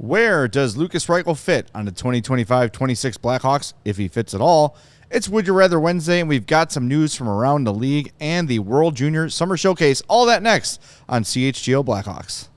Where does Lukas Reichel fit on the 2025-26 Blackhawks, if he fits at all? It's Would You Rather Wednesday, and we've got some news from around the league and the World Junior Summer Showcase. All that next on CHGO Blackhawks.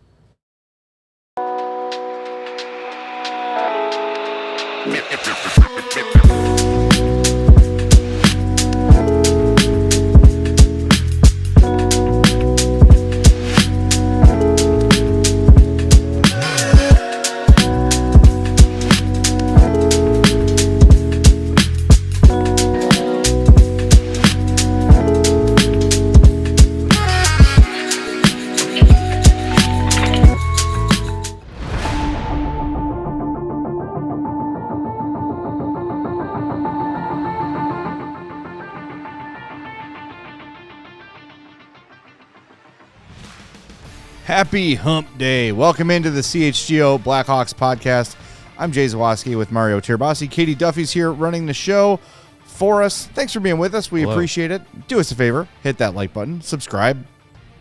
Happy Hump Day. Welcome into the CHGO Blackhawks podcast. I'm Jay Zawoski with Mario Tirabassi. Katie Duffy's here running the show for us. Thanks for being with us. We appreciate it. Do us a favor. Hit that like button. Subscribe.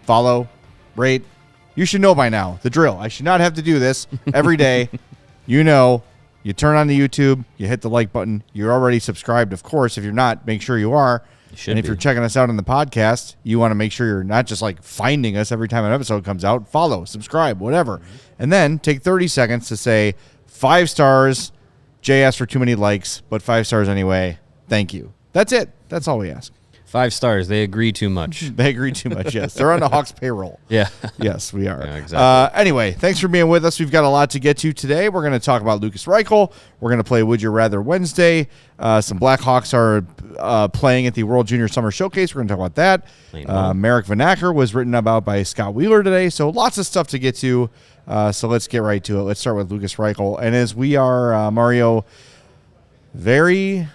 Follow. Rate. You should know by now the drill. I should not have to do this every day. You know, you turn on the YouTube. You hit the like button. You're already subscribed, of course. If you're not, make sure you are. And if you're checking us out on the podcast, you want to make sure you're not just like finding us every time an episode comes out. Follow, subscribe, whatever. And then take 30 seconds to say 5 stars. Jay asked for too many likes, but 5 stars anyway. Thank you. That's it. That's all we ask. 5 stars. They agree too much. They agree too much, yes. They're on the Hawks payroll. Yeah. Yes, we are. Yeah, exactly. Anyway, thanks for being with us. We've got a lot to get to today. We're going to talk about Lukas Reichel. We're going to play Would You Rather Wednesday. Some Blackhawks are playing at the World Junior Summer Showcase. We're going to talk about that. Vanacker was written about by Scott Wheeler today, so lots of stuff to get to. So let's get right to it. Let's start with Lukas Reichel. And as we are, Mario, very,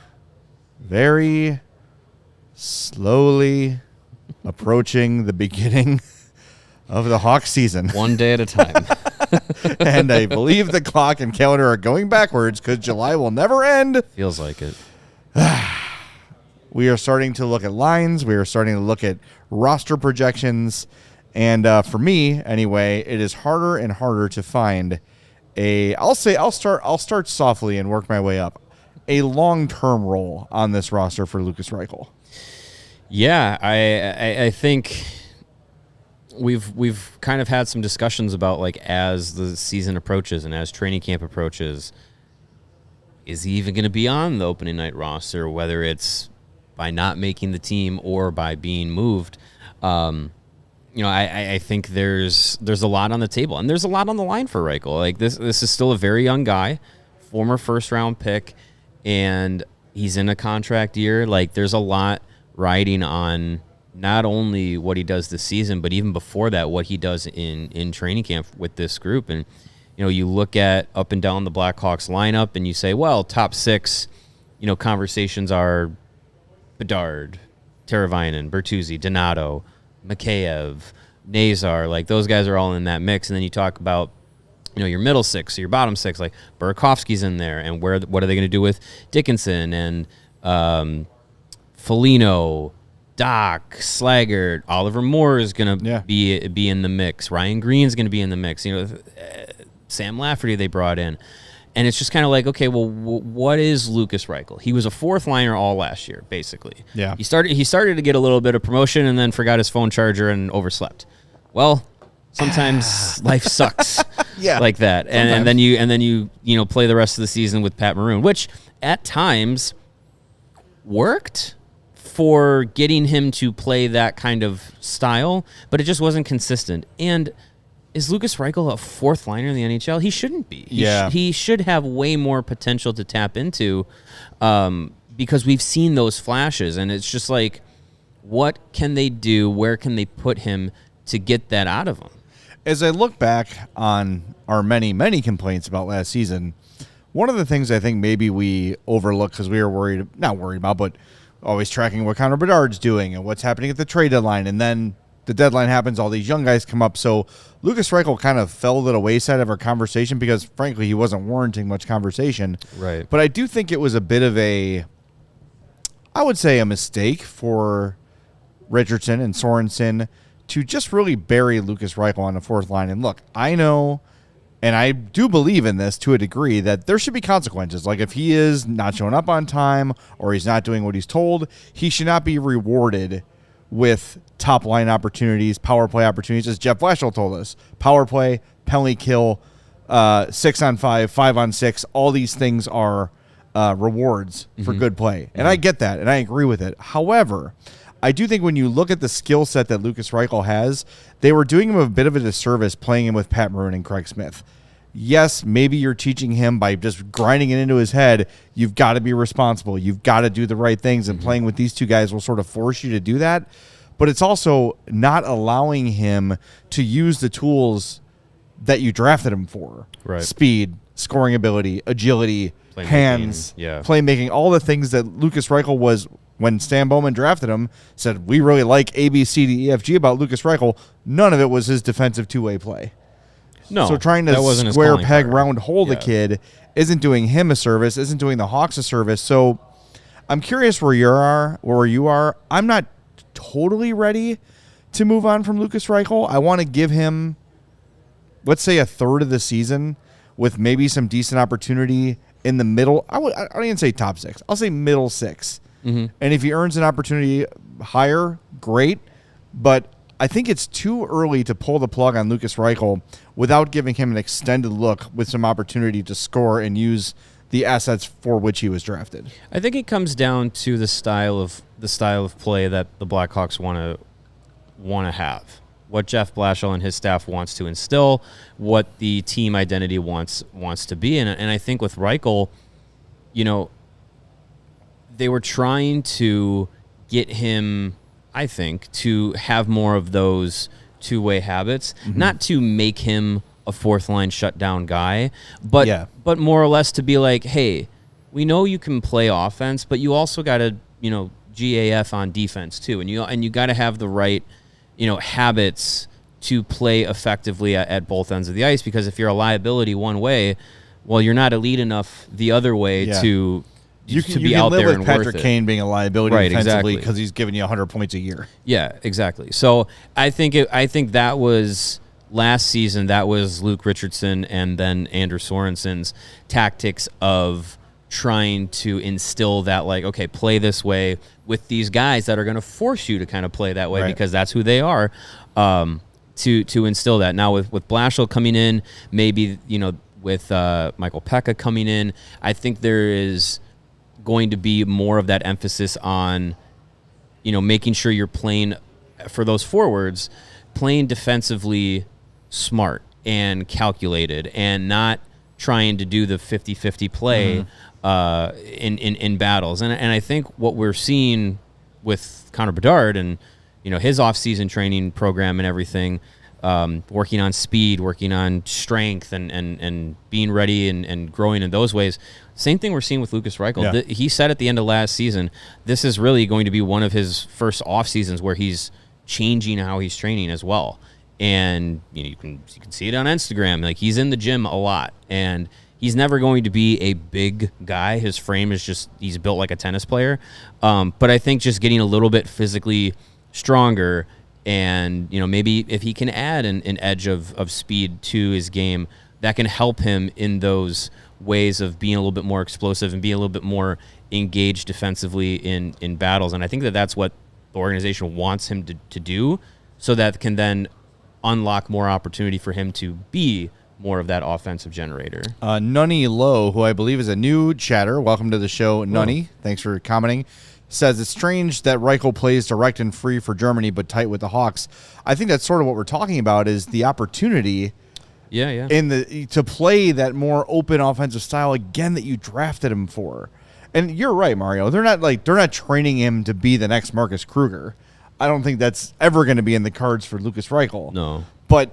very slowly approaching the beginning of the Hawks season. One day at a time. And I believe the clock and calendar are going backwards because July will never end. Feels like it. We are starting to look at lines. We are starting to look at roster projections. And for me, anyway, it is harder and harder to find I'll start softly and work my way up, a long-term role on this roster for Lukas Reichel. Yeah, I think we've kind of had some discussions about, like, as the season approaches and as training camp approaches, is he even going to be on the opening night roster, whether it's by not making the team or by being moved. I think there's a lot on the table, and there's a lot on the line for Reichel. Like, this is still a very young guy, former first-round pick, and he's in a contract year. Like, there's a lot riding on not only what he does this season, but even before that, what he does in training camp with this group. And, you look at up and down the Blackhawks lineup and you say, well, top 6, conversations are Bedard, Teravainen, Bertuzzi, Donato, Mikheyev, Nazar. Like, those guys are all in that mix. And then you talk about, your middle 6, your bottom 6, like Burakovsky's in there. And what are they going to do with Dickinson and Foligno, Doc, Slaggert, Oliver Moore is going to be in the mix. Ryan Green's going to be in the mix. Sam Lafferty they brought in. And it's just kind of like, okay, well, what is Lukas Reichel? He was a 4th liner all last year, basically. Yeah. He started to get a little bit of promotion and then forgot his phone charger and overslept. Well, sometimes life sucks like that. And then you play the rest of the season with Pat Maroon, which at times worked for getting him to play that kind of style, but it just wasn't consistent. And is Lukas Reichel a 4th liner in the NHL? He shouldn't be. He should have way more potential to tap into, because we've seen those flashes, and it's just like, what can they do? Where can they put him to get that out of him? As I look back on our many, many complaints about last season, one of the things I think maybe we overlooked because we were not worried about, but always tracking what Connor Bedard's doing and what's happening at the trade deadline. And then the deadline happens, all these young guys come up. So Lukas Reichel kind of fell to the wayside of our conversation because, frankly, he wasn't warranting much conversation. Right. But I do think it was a bit of a mistake for Richardson and Sorensen to just really bury Lukas Reichel on the 4th line. And look, I know and I do believe in this to a degree, that there should be consequences. Like if he is not showing up on time or he's not doing what he's told, he should not be rewarded with top line opportunities, power play opportunities, as Jeff Blashill told us. Power play, penalty kill, 6-on-5, 5-on-6, all these things are rewards for good play. And I get that, and I agree with it. However, I do think when you look at the skill set that Lukas Reichel has, they were doing him a bit of a disservice playing him with Pat Maroon and Craig Smith. Yes, maybe you're teaching him by just grinding it into his head, you've got to be responsible, you've got to do the right things, and playing with these two guys will sort of force you to do that. But it's also not allowing him to use the tools that you drafted him for. Right. Speed, scoring ability, agility, hands, playmaking, all the things that Lukas Reichel was, when Stan Bowman drafted him, said, we really like A, B, C, D, E, F, G about Lukas Reichel. None of it was his defensive two-way play. No, so trying to square peg round hole the kid isn't doing him a service, isn't doing the Hawks a service. So I'm curious where you are. I'm not totally ready to move on from Lukas Reichel. I want to give him, let's say, a third of the season with maybe some decent opportunity in the middle. I don't even say top 6. I'll say middle 6. And if he earns an opportunity higher, great. But I think it's too early to pull the plug on Lukas Reichel without giving him an extended look with some opportunity to score and use the assets for which he was drafted. I think it comes down to the style of play that the Blackhawks want to have. What Jeff Blashill and his staff wants to instill, what the team identity wants to be. And I think with Reichel, they were trying to get him, I think, to have more of those two-way habits, not to make him a fourth-line shutdown guy, but more or less to be like, hey, we know you can play offense, but you also got to, GAF on defense too, and you got to have the right, habits to play effectively at both ends of the ice, because if you're a liability one way, well, you're not elite enough the other way to be out there and worth it. You can live with Patrick Kane being a liability defensively because he's giving you 100 points a year. Yeah, exactly. So I think that was last season. That was Luke Richardson and then Andrew Sorensen's tactics of trying to instill that, like, okay, play this way with these guys that are going to force you to kind of play that way because that's who they are. To instill that. Now with Blashill coming in, maybe with Michael Pekka coming in, I think there is going to be more of that emphasis on, making sure you're playing for those forwards, playing defensively smart and calculated and not trying to do the 50-50 play in battles. And I think what we're seeing with Connor Bedard and, his off-season training program and everything, working on speed, working on strength and being ready and growing in those ways. Same thing we're seeing with Lukas Reichel. Yeah. He said at the end of last season, this is really going to be one of his first off seasons where he's changing how he's training as well. And you can see it on Instagram. Like, he's in the gym a lot, and he's never going to be a big guy. His frame is he's built like a tennis player. But I think just getting a little bit physically stronger, and maybe if he can add an edge of speed to his game, that can help him in those ways of being a little bit more explosive and being a little bit more engaged defensively in battles. And I think that's what the organization wants him to do, so that can then unlock more opportunity for him to be more of that offensive generator. Nunny Lowe, who I believe is a new chatter, welcome to the show, Nunny. Thanks for commenting. Says it's strange that Reichel plays direct and free for Germany, but tight with the Hawks. I think that's sort of what we're talking about, is the opportunity to play that more open offensive style again that you drafted him for. And you're right, Mario. They're not training him to be the next Marcus Kruger. I don't think that's ever going to be in the cards for Lukas Reichel. No. But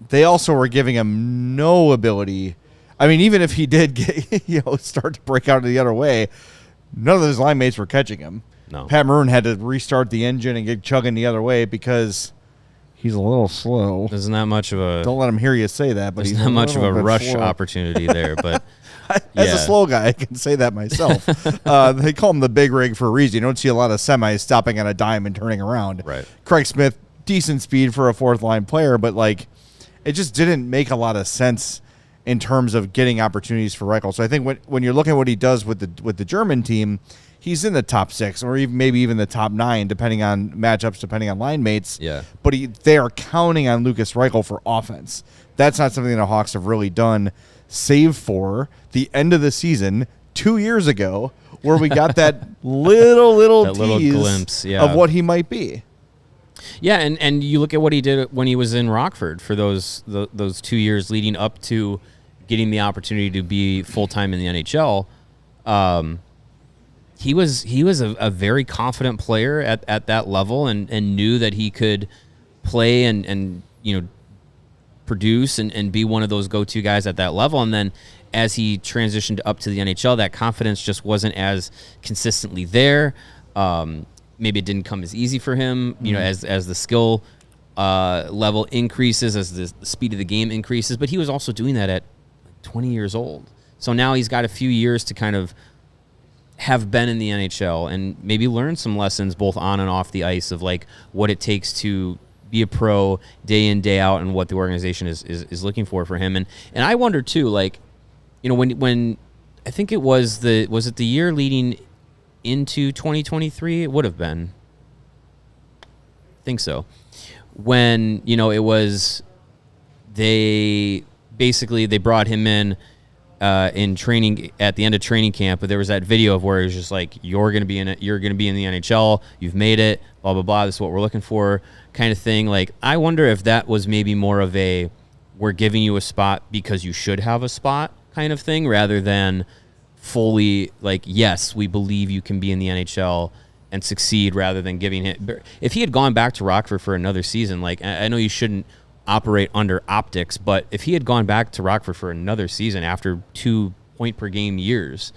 they also were giving him no ability. I mean, even if he did get, start to break out the other way, none of his line mates were catching him. No. Pat Maroon had to restart the engine and get chugging the other way because he's a little slow. There's not much of a... Don't let him hear you say that, but he's not much of a rush slow. Opportunity there, but... As a slow guy, I can say that myself. They call him the big rig for a reason. You don't see a lot of semis stopping on a dime and turning around. Right. Craig Smith, decent speed for a fourth-line player, but it just didn't make a lot of sense in terms of getting opportunities for Reichel. So I think when you're looking at what he does with the German team, he's in the top 6 or even maybe even the top 9, depending on matchups, depending on line mates. Yeah. But they are counting on Lukas Reichel for offense. That's not something the Hawks have really done, save for the end of the season 2 years ago, where we got that little that tease little glimpse, of what he might be. Yeah, and you look at what he did when he was in Rockford for those 2 years leading up to getting the opportunity to be full-time in the NHL. He was a very confident player at that level and knew that he could play and produce and be one of those go-to guys at that level. And then as he transitioned up to the NHL, that confidence just wasn't as consistently there. Maybe it didn't come as easy for him, as the skill level increases, as the speed of the game increases. But he was also doing that at 20 years old. So now he's got a few years to kind of have been in the NHL and maybe learn some lessons both on and off the ice of like what it takes to be a pro day in, day out, and what the organization is looking for him. And I wonder too, like, when I think it was it the year leading into 2023? It would have been. I think so. When, it was they brought him in training at the end of training camp, but there was that video of where it was just like, you're going to be in the NHL, you've made it, blah, blah, blah, this is what we're looking for kind of thing. Like, I wonder if that was maybe more of a, we're giving you a spot because you should have a spot kind of thing, rather than fully like, yes, we believe you can be in the NHL and succeed, rather than giving him. If he had gone back to Rockford for another season, like, I know you shouldn't operate under optics, but if he had gone back to Rockford for another season after 2 point per game years,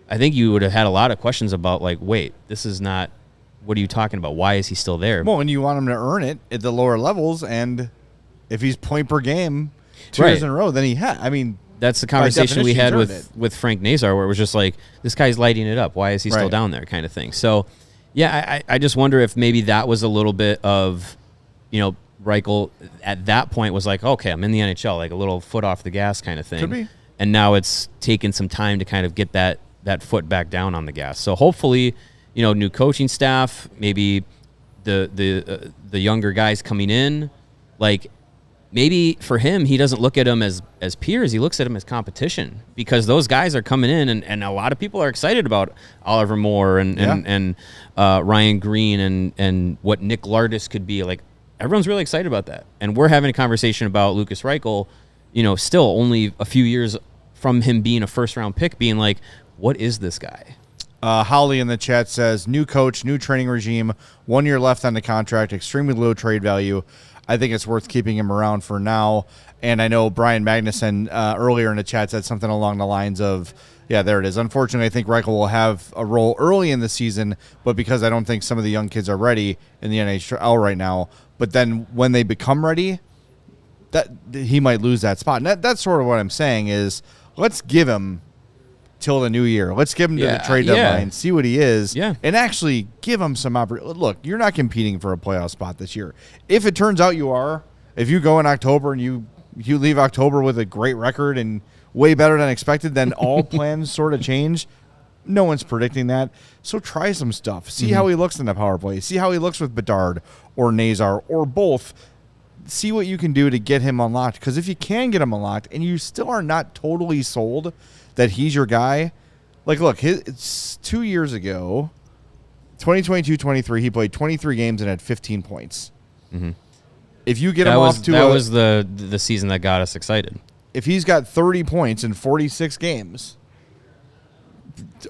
I think you would have had a lot of questions about like, wait, this is not, what are you talking about? Why is he still there? Well, and you want him to earn it at the lower levels, and if he's point per game 2 years in a row, then that's the conversation we had with Frank Nazar, where it was just like, this guy's lighting it up. Why is he still down there, kind of thing. So, yeah, I just wonder if maybe that was a little bit of, Reichel at that point was like, okay, I'm in the NHL, like a little foot off the gas kind of thing. Could be. And now it's taken some time to kind of get that foot back down on the gas. So hopefully, new coaching staff, maybe the younger guys coming in, like, maybe for him, he doesn't look at them as peers. He looks at them as competition, because those guys are coming in, and a lot of people are excited about Oliver Moore and Ryan Green and what Nick Lardis could be. Like, everyone's really excited about that. And we're having a conversation about Lukas Reichel, still only a few years from him being a first-round pick, being like, what is this guy? Holly in the chat says, new coach, new training regime, 1 year left on the contract, extremely low trade value. I think it's worth keeping him around for now. And I know Brian Magnuson earlier in the chat said something along the lines of, yeah, there it is. Unfortunately, I think Reichel will have a role early in the season, but because I don't think some of the young kids are ready in the NHL right now, but then when they become ready, that he might lose that spot. And that's sort of what I'm saying is, let's give him till the new year. Let's give him to the trade deadline, see what he is, and actually give him some opportunity. Look, you're not competing for a playoff spot this year. If it turns out you are, if you go in October and you leave October with a great record and way better than expected, then all plans sort of change. No one's predicting that. So try some stuff. See how he looks in the power play. See how he looks with Bedard or Nazar or both. See what you can do to get him unlocked. Because if you can get him unlocked and you still are not totally sold that he's your guy, like, look, it's 2 years ago, 2022-23, he played 23 games and had 15 points. Mm-hmm. If you get him off to that was the season that got us excited. If he's got 30 points in 46 games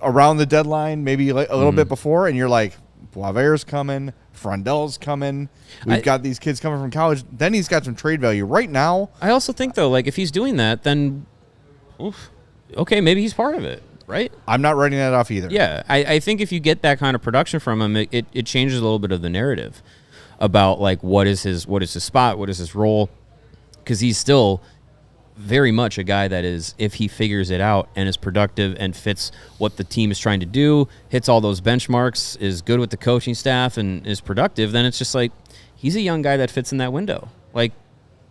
around the deadline, maybe a little bit before, and you're like, Boisvert's coming, Frondel's coming, we've got these kids coming from college, then he's got some trade value. Right now, I also think, though, like, if he's doing that, then, okay, maybe he's part of it, right? I'm not writing that off either. Yeah, I think if you get that kind of production from him, it changes a little bit of the narrative about, like, what is his spot, what is his role, because he's still very much a guy that is, if he figures it out and is productive and fits what the team is trying to do, hits all those benchmarks, is good with the coaching staff and is productive, then it's just like, he's a young guy that fits in that window. Like,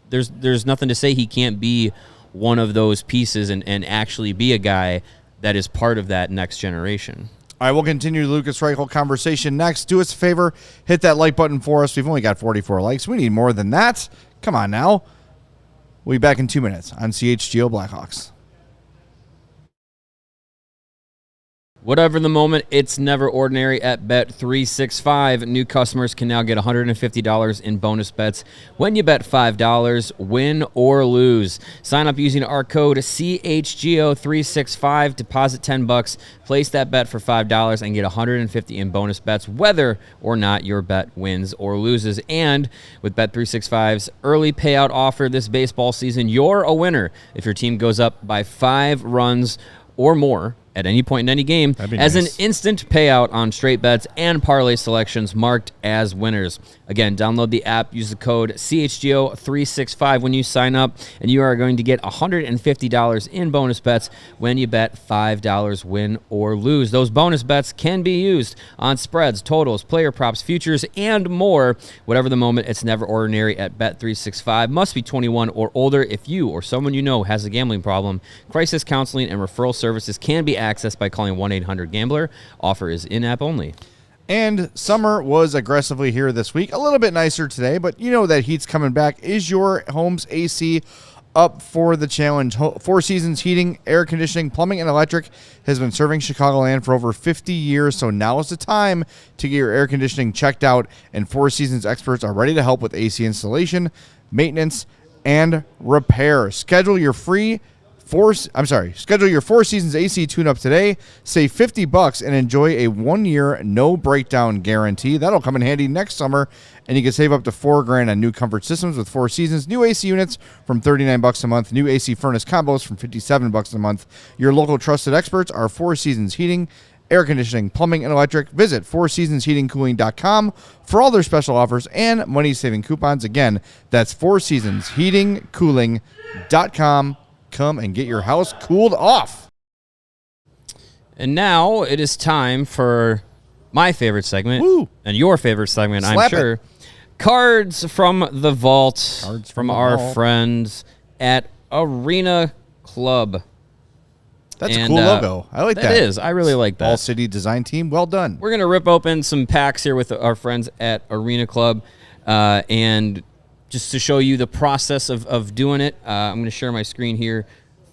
there's nothing to say he can't be one of those pieces and actually be a guy that is part of that next generation. All right, we'll continue the Lukas Reichel conversation next. Do us a favor, hit that like button for us. We've only got 44 likes. We need more than that. Come on now. We'll be back in 2 minutes on CHGO Blackhawks. Whatever the moment, it's never ordinary at Bet365. New customers can now get $150 in bonus bets when you bet $5, win or lose. Sign up using our code CHGO365, deposit $10, place that bet for $5, and get $150 in bonus bets, whether or not your bet wins or loses. And with Bet365's early payout offer this baseball season, you're a winner if your team goes up by 5 runs or more at any point in any game as an instant payout on straight bets and parlay selections marked as winners. Again, download the app, use the code CHGO365 when you sign up, and you are going to get $150 in bonus bets when you bet $5, win or lose. Those bonus bets can be used on spreads, totals, player props, futures, and more. Whatever the moment, it's never ordinary at Bet365. Must be 21 or older. If you or someone you know has a gambling problem, crisis counseling and referral services can be accessed by calling 1-800-GAMBLER. Offer is in-app only. And summer was aggressively here this week. A little bit nicer today, but you know that heat's coming back. Is your home's AC up for the challenge? Four Seasons Heating, Air Conditioning, Plumbing, and Electric has been serving Chicagoland for over 50 years, so now is the time to get your air conditioning checked out, and Four Seasons experts are ready to help with AC installation, maintenance, and repair. Schedule your Four Seasons AC tune-up today. Save $50 and enjoy a 1-year no-breakdown guarantee. That'll come in handy next summer, and you can save up to $4,000 on new comfort systems with Four Seasons. New AC units from $39 a month. New AC furnace combos from $57 a month. Your local trusted experts are Four Seasons Heating, Air Conditioning, Plumbing, and Electric. Visit fourseasonsheatingcooling.com for all their special offers and money-saving coupons. Again, that's fourseasonsheatingcooling.com. Come and get your house cooled off. And now it is time for my favorite segment. Woo. And your favorite segment, Slap I'm sure. it. Cards from the Vault. Cards from from the our Vault. friends at Arena Club. That's a cool logo. I like that. That is. I really like that. ALLCITY design team. Well done. We're going to rip open some packs here with our friends at Arena Club. And just to show you the process of doing it, I'm going to share my screen here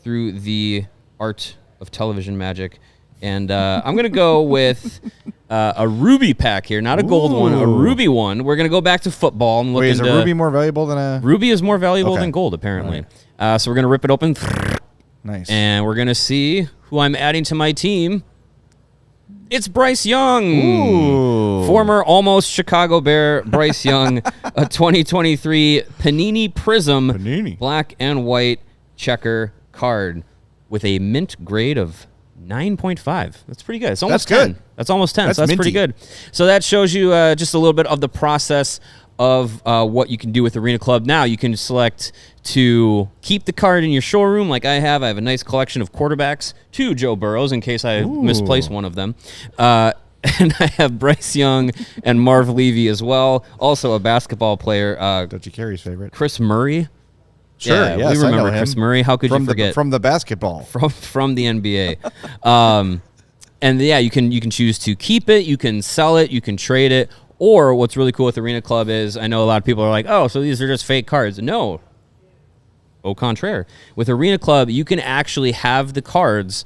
through the art of television magic. And I'm going to go with a ruby pack here, not a gold one, a ruby one. We're going to go back to football. And look Wait, is a ruby more valuable than a... Ruby is more valuable than gold, apparently. Right. So we're going to rip it open. Nice. And we're going to see who I'm adding to my team. It's Bryce Young. Ooh. Former almost Chicago Bear Bryce Young, a 2023 Panini Prism black and white checker card with a mint grade of 9.5. That's pretty good. It's almost 10. Good. That's almost 10. That's So that's pretty good. So that shows you just a little bit of the process of what you can do with Arena Club. Now you can select to keep the card in your showroom like I have. I have a nice collection of quarterbacks, 2 Joe Burrows in case I misplace one of them. And I have Bryce Young and Marv Levy as well. Also a basketball player. Don't you Carey's favorite? Chris Murray. Sure, yeah, yes, we remember I know Chris him. Murray. How could you forget? From the basketball. From the NBA. And yeah, you can choose to keep it, you can sell it, you can trade it. Or what's really cool with Arena Club is I know a lot of people are like, oh, so these are just fake cards. No. Au contraire. With Arena Club, you can actually have the cards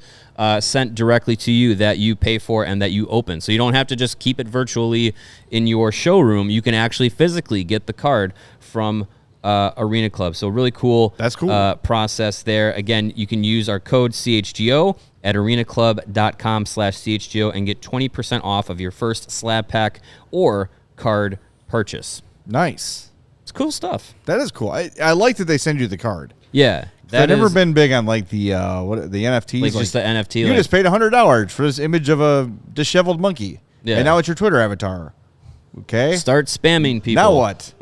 sent directly to you that you pay for and that you open. So you don't have to just keep it virtually in your showroom. You can actually physically get the card from Arena Club. So really cool. That's cool. Process there. Again, you can use our code CHGO at arenaclub.com/CHGO and get 20% off of your first slab pack or card purchase. Nice. It's cool stuff. That is cool. I like that they send you the card. Yeah. I've never been big on like the NFTs. Like just the NFT. You just paid $100 for this image of a disheveled monkey. Yeah. And now it's your Twitter avatar. Okay. Start spamming people. Now what?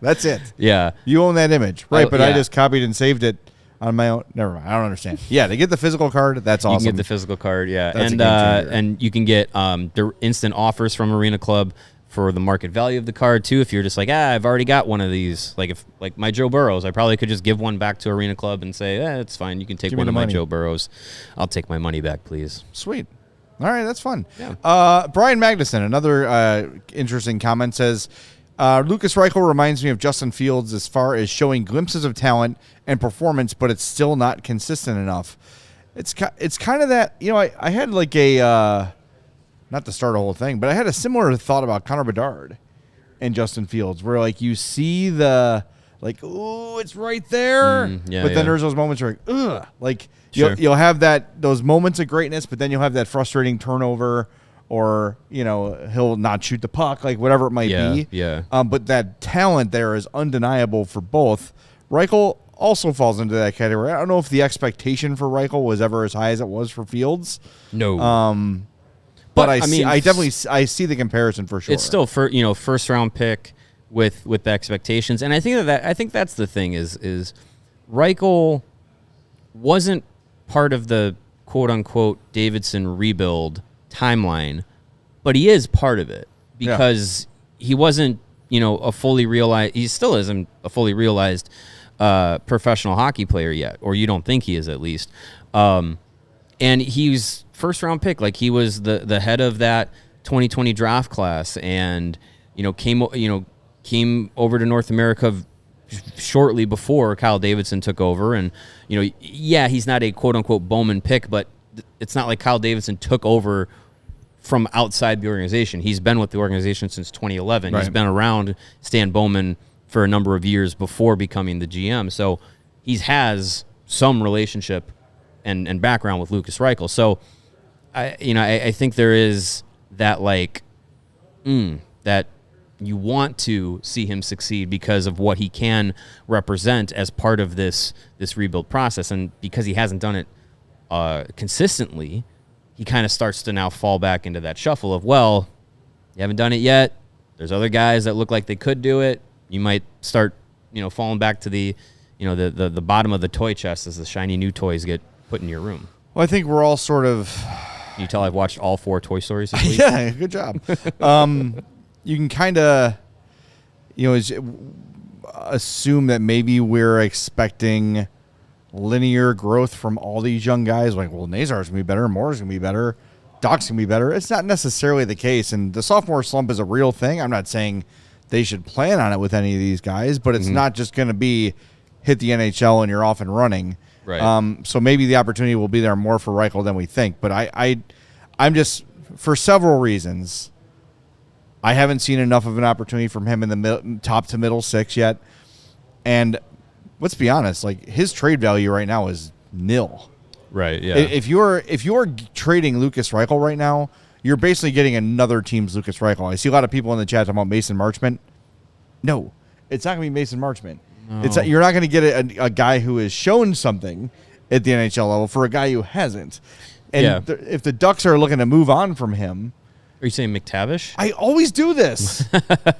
That's it. Yeah. You own that image. Right, but I yeah. just copied and saved it on my own. Never mind. I don't understand. Yeah, to get the physical card, that's awesome. You can get the physical card, yeah. That's a game changer. And you can get the instant offers from Arena Club for the market value of the card too. If you're just like, I've already got one of these. Like if like my Joe Burrows, I probably could just give one back to Arena Club and say, it's fine. You can take one of my Joe Burrows. I'll take my money back, please. Sweet. All right, that's fun. Yeah. Brian Magnuson, another interesting comment, says, Lukas Reichel reminds me of Justin Fields as far as showing glimpses of talent and performance, but it's still not consistent enough. It's kind of that, I had like a, not to start a whole thing, but I had a similar thought about Connor Bedard and Justin Fields, where like you see the, like, ooh, it's right there. But then there's those moments where, ugh, like you'll have those moments of greatness, but then you'll have that frustrating turnover, or, he'll not shoot the puck, like whatever it might be. Yeah. But that talent there is undeniable for both. Reichel also falls into that category. I don't know if the expectation for Reichel was ever as high as it was for Fields. No. But I see the comparison for sure. It's still first round pick with the expectations, and I think that's the thing is Reichel wasn't part of the quote unquote Davidson rebuild timeline, but he is part of it because he wasn't a fully realized. He still isn't a fully realized professional hockey player yet, or you don't think he is at least. And he's first round pick, like he was the head of that 2020 draft class, and came over to North America shortly before Kyle Davidson took over. And he's not a quote unquote Bowman pick, but it's not like Kyle Davidson took over from outside the organization. He's been with the organization since 2011. Right. He's been around Stan Bowman for a number of years before becoming the GM, so he has some relationship and background with Lukas Reichel. So I think there is that that you want to see him succeed because of what he can represent as part of this rebuild process, and because he hasn't done it consistently, he kind of starts to now fall back into that shuffle of, well, you haven't done it yet. There's other guys that look like they could do it. You might start, falling back to the bottom of the toy chest as the shiny new toys get put in your room. Well, I think we're all sort of. Can you tell I've watched all 4 Toy Stories this week? Yeah, good job. You can kind of, assume that maybe we're expecting linear growth from all these young guys. Like, well, Nazar's going to be better, Moore's going to be better, Doc's going to be better. It's not necessarily the case, and the sophomore slump is a real thing. I'm not saying they should plan on it with any of these guys, but it's not just going to be hit the NHL and you're off and running. Right. So maybe the opportunity will be there more for Reichel than we think. But I'm just, for several reasons, I haven't seen enough of an opportunity from him in the top to middle 6 yet. And let's be honest, like, his trade value right now is nil. Right. Yeah. If you're trading Lukas Reichel right now, you're basically getting another team's Lukas Reichel. I see a lot of people in the chat talking about Mason Marchment. No, it's not going to be Mason Marchment. No. You're not going to get a guy who has shown something at the NHL level for a guy who hasn't. And if the Ducks are looking to move on from him. Are you saying McTavish? I always do this.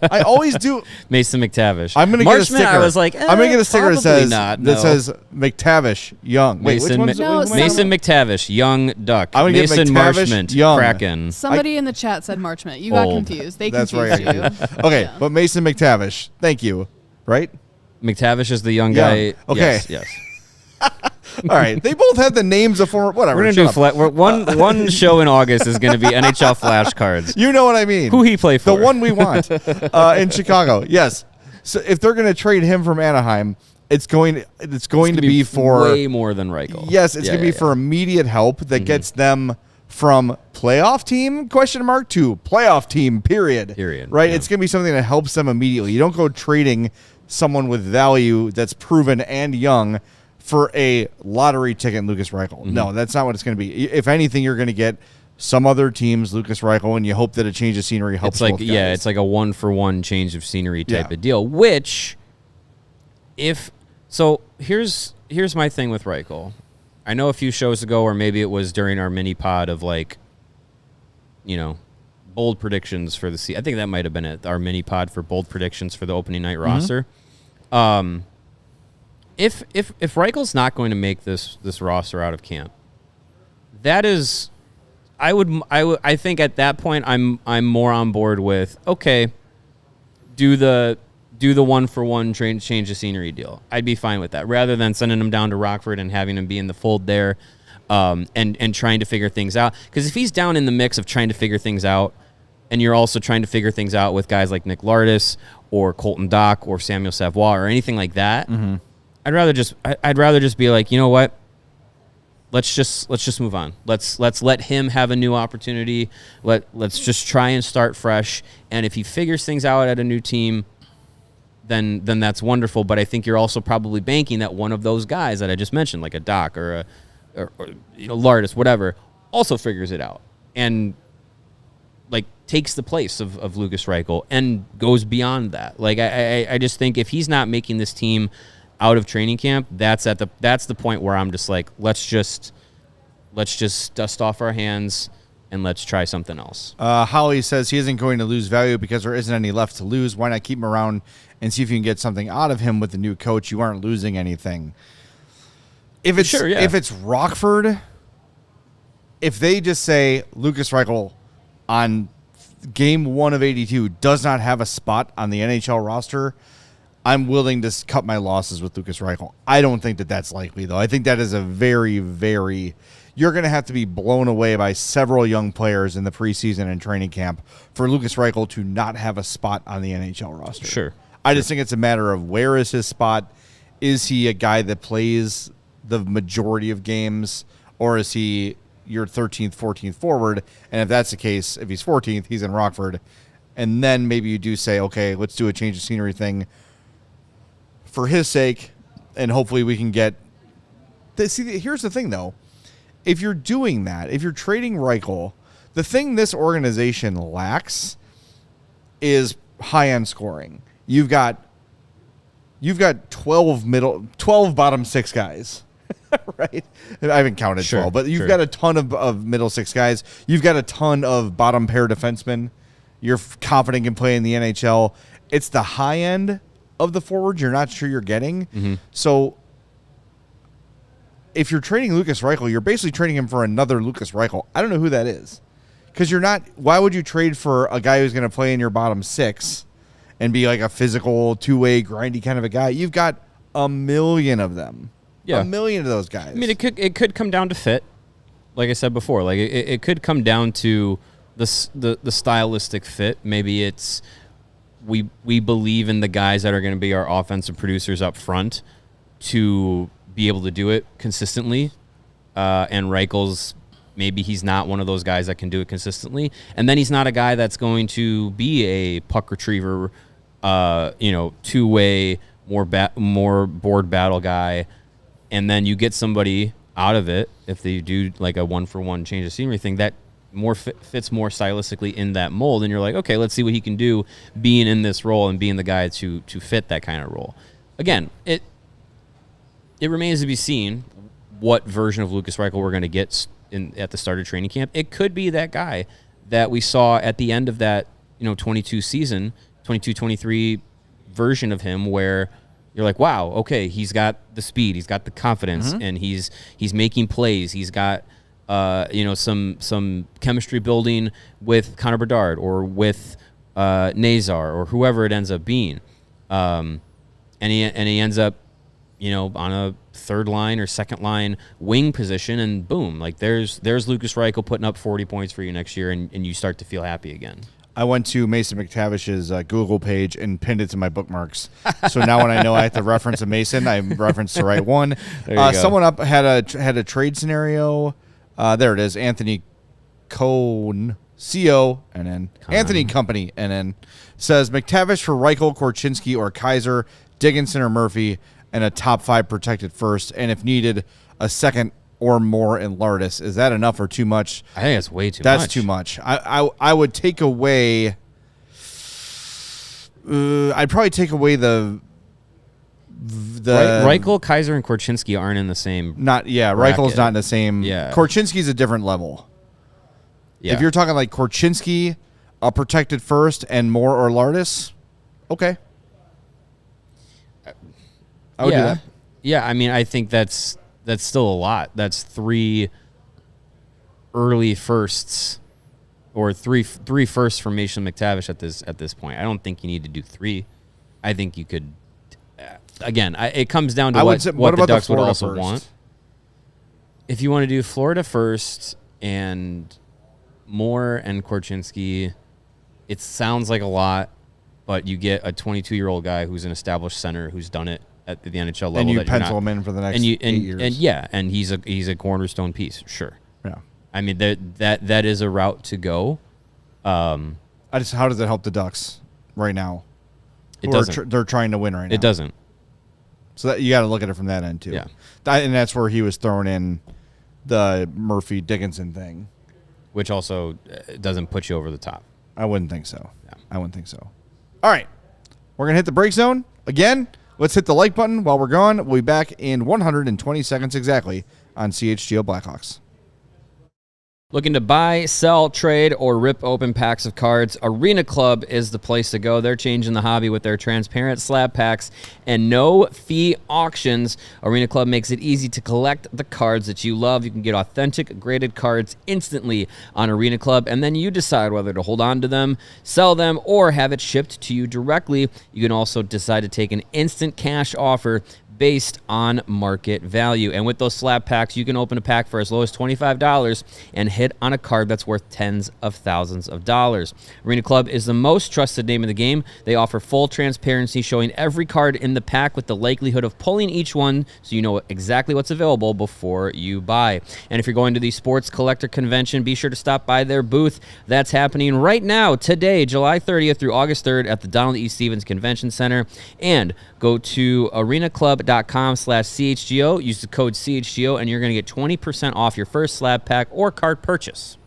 I always do. Mason McTavish. I'm going to get a sticker. I was like, I'm going to get a sticker that says McTavish Young. Wait, Mason, which one's Mason McTavish, Young Duck. I'm going to Mason get McTavish Marchment, Young. Kraken. Somebody in the chat said Marchment. You got confused. They confused you. Okay, but Mason McTavish. Thank you. Right? McTavish is the young guy. Okay. Yes. All right. They both have the names of former. Whatever. We're gonna do one show in August is going to be NHL flashcards. You know what I mean. Who he play for? The one we want in Chicago. Yes. So if they're going to trade him from Anaheim, it's going to be for way more than Reichel. Yes, it's going to be for immediate help that gets them from playoff team ? To playoff team. Period. Right. Yeah. It's going to be something that helps them immediately. You don't go trading someone with value that's proven and young for a lottery ticket, Lukas Reichel. No, that's not what it's going to be. If anything, you're going to get some other team's Lukas Reichel, and you hope that a change of scenery helps. It's like both guys. It's like a 1-for-1 change of scenery type of deal. Which, here's my thing with Reichel. I know a few shows ago, or maybe it was during our mini pod of bold predictions for the season. I think that might have been it. Our mini pod for bold predictions for the opening night roster. If Reichel's not going to make this roster out of camp, that is, I think at that point I'm more on board with, okay, do the 1-for-1 change the scenery deal. I'd be fine with that rather than sending him down to Rockford and having him be in the fold there, and trying to figure things out. Because if he's down in the mix of trying to figure things out, and you're also trying to figure things out with guys like Nick Lardis or Colton Dock or Samuel Savoie or anything like that, I'd rather just be like, you know what? Let's just move on. Let's let him have a new opportunity. Let's just try and start fresh. And if he figures things out at a new team, then that's wonderful. But I think you're also probably banking that one of those guys that I just mentioned, like a Doc or Lardis, whatever, also figures it out and like takes the place of Lukas Reichel and goes beyond that. Like I just think if he's not making this team out of training camp, that's the point where I'm just like, let's just dust off our hands and let's try something else. Holly says he isn't going to lose value because there isn't any left to lose. Why not keep him around and see if you can get something out of him with the new coach? You aren't losing anything. If it's Rockford, if they just say Lukas Reichel on game 1 of 82 does not have a spot on the NHL roster, I'm willing to cut my losses with Lukas Reichel. I don't think that that's likely, though. I think that is a very, very... You're going to have to be blown away by several young players in the preseason and training camp for Lukas Reichel to not have a spot on the NHL roster. Sure. I just think it's a matter of where is his spot. Is he a guy that plays the majority of games, or is he your 13th, 14th forward? And if that's the case, if he's 14th, he's in Rockford. And then maybe you do say, okay, let's do a change of scenery thing for his sake, and hopefully we can get... See, here's the thing, though. If you're doing that, if you're trading Reichel, the thing this organization lacks is high-end scoring. You've got 12 bottom six guys, right? I haven't counted 12, but you've got a ton of middle six guys. You've got a ton of bottom pair defensemen. You're confident in playing the NHL. It's the high end of the forwards you're not sure you're getting. Mm-hmm. So if you're trading Lukas Reichel, you're basically trading him for another Lukas Reichel. I don't know who that is. Because you're not... Why would you trade for a guy who's going to play in your bottom six and be like a physical, two-way, grindy kind of a guy? You've got a million of them. Yeah. A million of those guys. I mean, it could come down to fit. Like I said before, like it could come down to the stylistic fit. Maybe it's... We believe in the guys that are going to be our offensive producers up front to be able to do it consistently. And Reichel's, maybe he's not one of those guys that can do it consistently. And then he's not a guy that's going to be a puck retriever, two-way, more board battle guy. And then you get somebody out of it, if they do like a 1-for-1 change of scenery thing, that more fits more stylistically in that mold, and you're like, okay, let's see what he can do being in this role and being the guy to fit that kind of role. Again, it remains to be seen what version of Lukas Reichel we're going to get at the start of training camp. It could be that guy that we saw at the end of that 22 season, 22-23 version of him, where you're like, wow, okay, he's got the speed, he's got the confidence, and he's making plays, he's got some chemistry building with Connor Bedard or with Nazar or whoever it ends up being, and he ends up on a third line or second line wing position, and boom, like there's Lukas Reichel putting up 40 points for you next year, and you start to feel happy again. I went to Mason McTavish's Google page and pinned it to my bookmarks. So now when I know I have to reference a Mason, I reference the right one. Someone up had a trade scenario. There it is. Anthony Cohn, C-O-N-N. Anthony Company, N-N. Says McTavish for Reichel, Korchinski, or Kaiser, Dickinson or Murphy, and a top 5 protected first. And if needed, a second or more in Lardis. Is that enough or too much? I think it's way too much. That's too much. I would take away... I'd probably take away the Reichel, Kaiser, and Korchinski aren't in the same Reichel's not in the same. Yeah. Korchinski's a different level. Yeah. If you're talking like Korchinski, a protected first, and more or Lardis, okay. I would do that. Yeah, I mean, I think that's still a lot. That's 3 early firsts or three firsts for Mason McTavish at this point. I don't think you need to do 3. I think you could. Again, it comes down to what the Ducks would also want. If you want to do Florida first and Moore and Korchinski, it sounds like a lot, but you get a 22-year-old guy who's an established center who's done it at the NHL level. And you pencil him in for the next 8 years. And he's a cornerstone piece, sure. Yeah. I mean, that is a route to go. How does it help the Ducks right now? It doesn't. They're trying to win right now. It doesn't. So you got to look at it from that end, too. Yeah. And that's where he was throwing in the Murphy-Dickinson thing. Which also doesn't put you over the top. I wouldn't think so. Yeah. I wouldn't think so. All right. We're going to hit the break zone. Again, let's hit the like button while we're gone. We'll be back in 120 seconds exactly on CHGO Blackhawks. Looking to buy, sell, trade, or rip open packs of cards? Arena Club is the place to go. They're changing the hobby with their transparent slab packs and no-fee auctions. Arena Club makes it easy to collect the cards that you love. You can get authentic graded cards instantly on Arena Club, and then you decide whether to hold on to them, sell them, or have it shipped to you directly. You can also decide to take an instant cash offer based on market value. And with those slab packs, you can open a pack for as low as $25 and hit on a card that's worth tens of thousands of dollars. Arena Club is the most trusted name in the game. They offer full transparency, showing every card in the pack with the likelihood of pulling each one so you know exactly what's available before you buy. And if you're going to the Sports Collector Convention, be sure to stop by their booth. That's happening right now, today, July 30th through August 3rd at the Donald E. Stevens Convention Center. And go to arenaclub.com/CHGO. Use the code CHGO, and you're going to get 20% off your first slab pack or card purchase.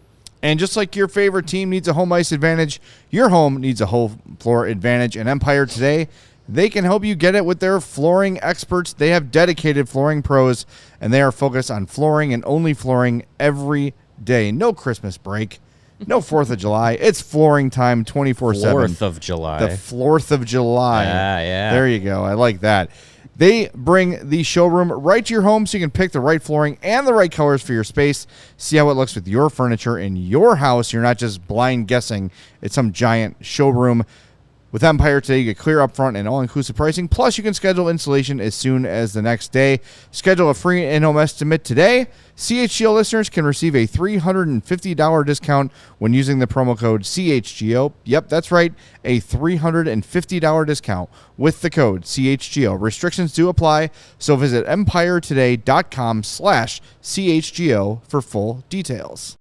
And just like your favorite team needs a home ice advantage, your home needs a whole floor advantage. And Empire today, they can help you get it with their flooring experts. They have dedicated flooring pros, and they are focused on flooring and only flooring every day. No Christmas break. No 4th of July. It's flooring time 24/7. 4th of July. The 4th of July. Yeah. There you go. I like that. They bring the showroom right to your home so you can pick the right flooring and the right colors for your space. See how it looks with your furniture in your house. You're not just blind guessing. It's some giant showroom. With Empire today, you get clear upfront and all-inclusive pricing. Plus, you can schedule installation as soon as the next day. Schedule a free in-home estimate today. CHGO listeners can receive a $350 discount when using the promo code CHGO. Yep, that's right, a $350 discount with the code CHGO. Restrictions do apply, so visit empiretoday.com/CHGO for full details.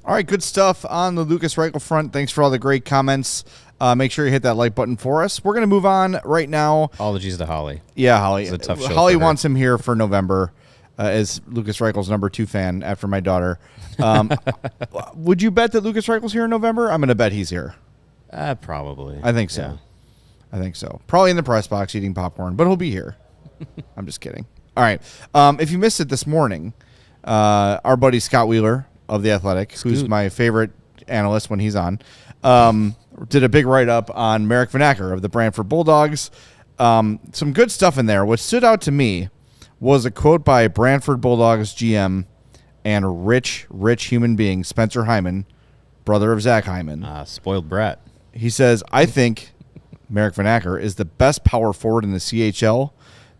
All right, good stuff on the Lukas Reichel front. Thanks for all the great comments. Make sure you hit that like button for us. We're going to move on right now. Apologies to Holly. Yeah, Holly. It's a tough show Holly for her. wants him here for November as Lukas Reichel's number 2 fan after my daughter. Would you bet that Lukas Reichel's here in November? I'm going to bet he's here. Probably. I think so. Yeah. I think so. Probably in the press box eating popcorn, but he'll be here. I'm just kidding. All right. If you missed it this morning, our buddy Scott Wheeler of The Athletic, who's my favorite analyst when he's on, did a big write-up on Merrick Vanacker of the Brantford Bulldogs. Some good stuff in there. What stood out to me was a quote by Brantford Bulldogs GM and rich human being, Spencer Hyman, brother of Zach Hyman. Spoiled brat. He says, I think Merrick Vanacker is the best power forward in the CHL.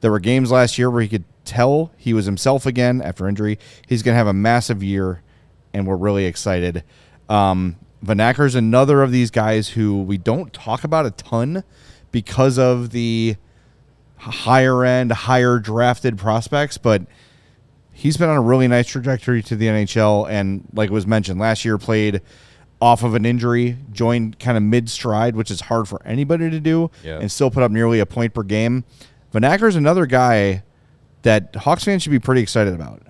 There were games last year where he could tell he was himself again after injury. He's going to have a massive year, and we're really excited. Vanacker's another of these guys who we don't talk about a ton because of the higher-end, higher drafted prospects, but he's been on a really nice trajectory to the NHL, and like was mentioned, last year played off of an injury, joined kind of mid-stride, which is hard for anybody to do, and still put up nearly a point per game. Vanacker's another guy that Hawks fans should be pretty excited about.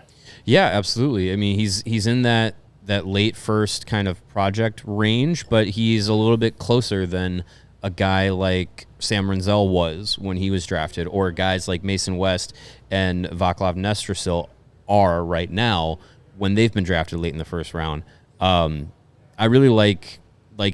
Yeah, absolutely. I mean, he's in that late first kind of project range, but he's a little bit closer than a guy like Sam Renzel was when he was drafted, or guys like Mason West and Vaclav Nestrasil are right now when they've been drafted late in the first round. I really like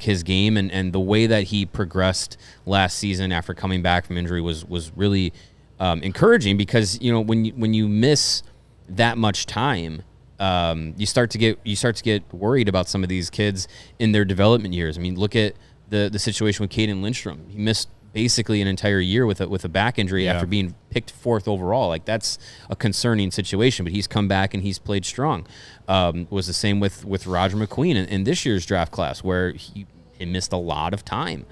his game, and the way that he progressed last season after coming back from injury was really encouraging, because when you miss that much time, you start to get worried about some of these kids in their development years. I mean, look at the situation with Caden Lindstrom. He missed basically an entire year with a back injury after being picked 4th overall. Like, that's a concerning situation, but he's come back and he's played strong. Was the same with Roger McQueen in this year's draft class, where he missed a lot of time.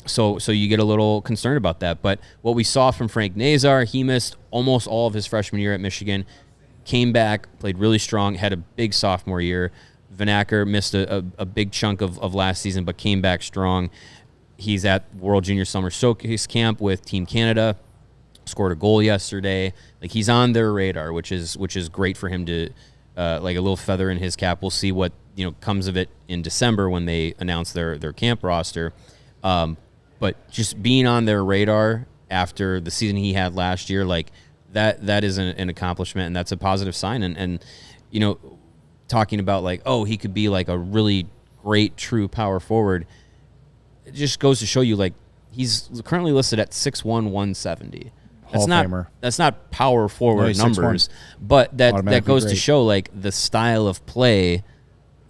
So you get a little concerned about that. But what we saw from Frank Nazar, he missed almost all of his freshman year at Michigan, came back, played really strong, had a big sophomore year. Vanacker missed a big chunk of last season, but came back strong. He's at World Junior Summer Showcase Camp with Team Canada, scored a goal yesterday. Like, he's on their radar, which is great for him to, like, a little feather in his cap. We'll see what comes of it in December when they announce their camp roster. But just being on their radar after the season he had last year, like, that is an accomplishment, and that's a positive sign. And talking about, like, oh, he could be like a really great true power forward. It just goes to show you, like, he's currently listed at 6'1", 170. That's not power forward numbers, but that goes to show, like, the style of play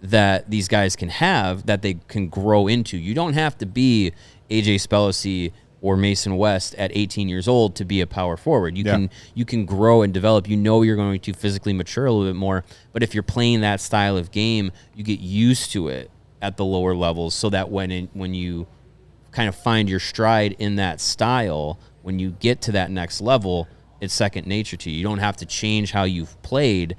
that these guys can have, that they can grow into. You don't have to be AJ Spellacy or Mason West at 18 years old to be a power forward. You can grow and develop. You're going to physically mature a little bit more, but if you're playing that style of game, you get used to it at the lower levels, so that when you kind of find your stride in that style, when you get to that next level, it's second nature to you. You don't have to change how you've played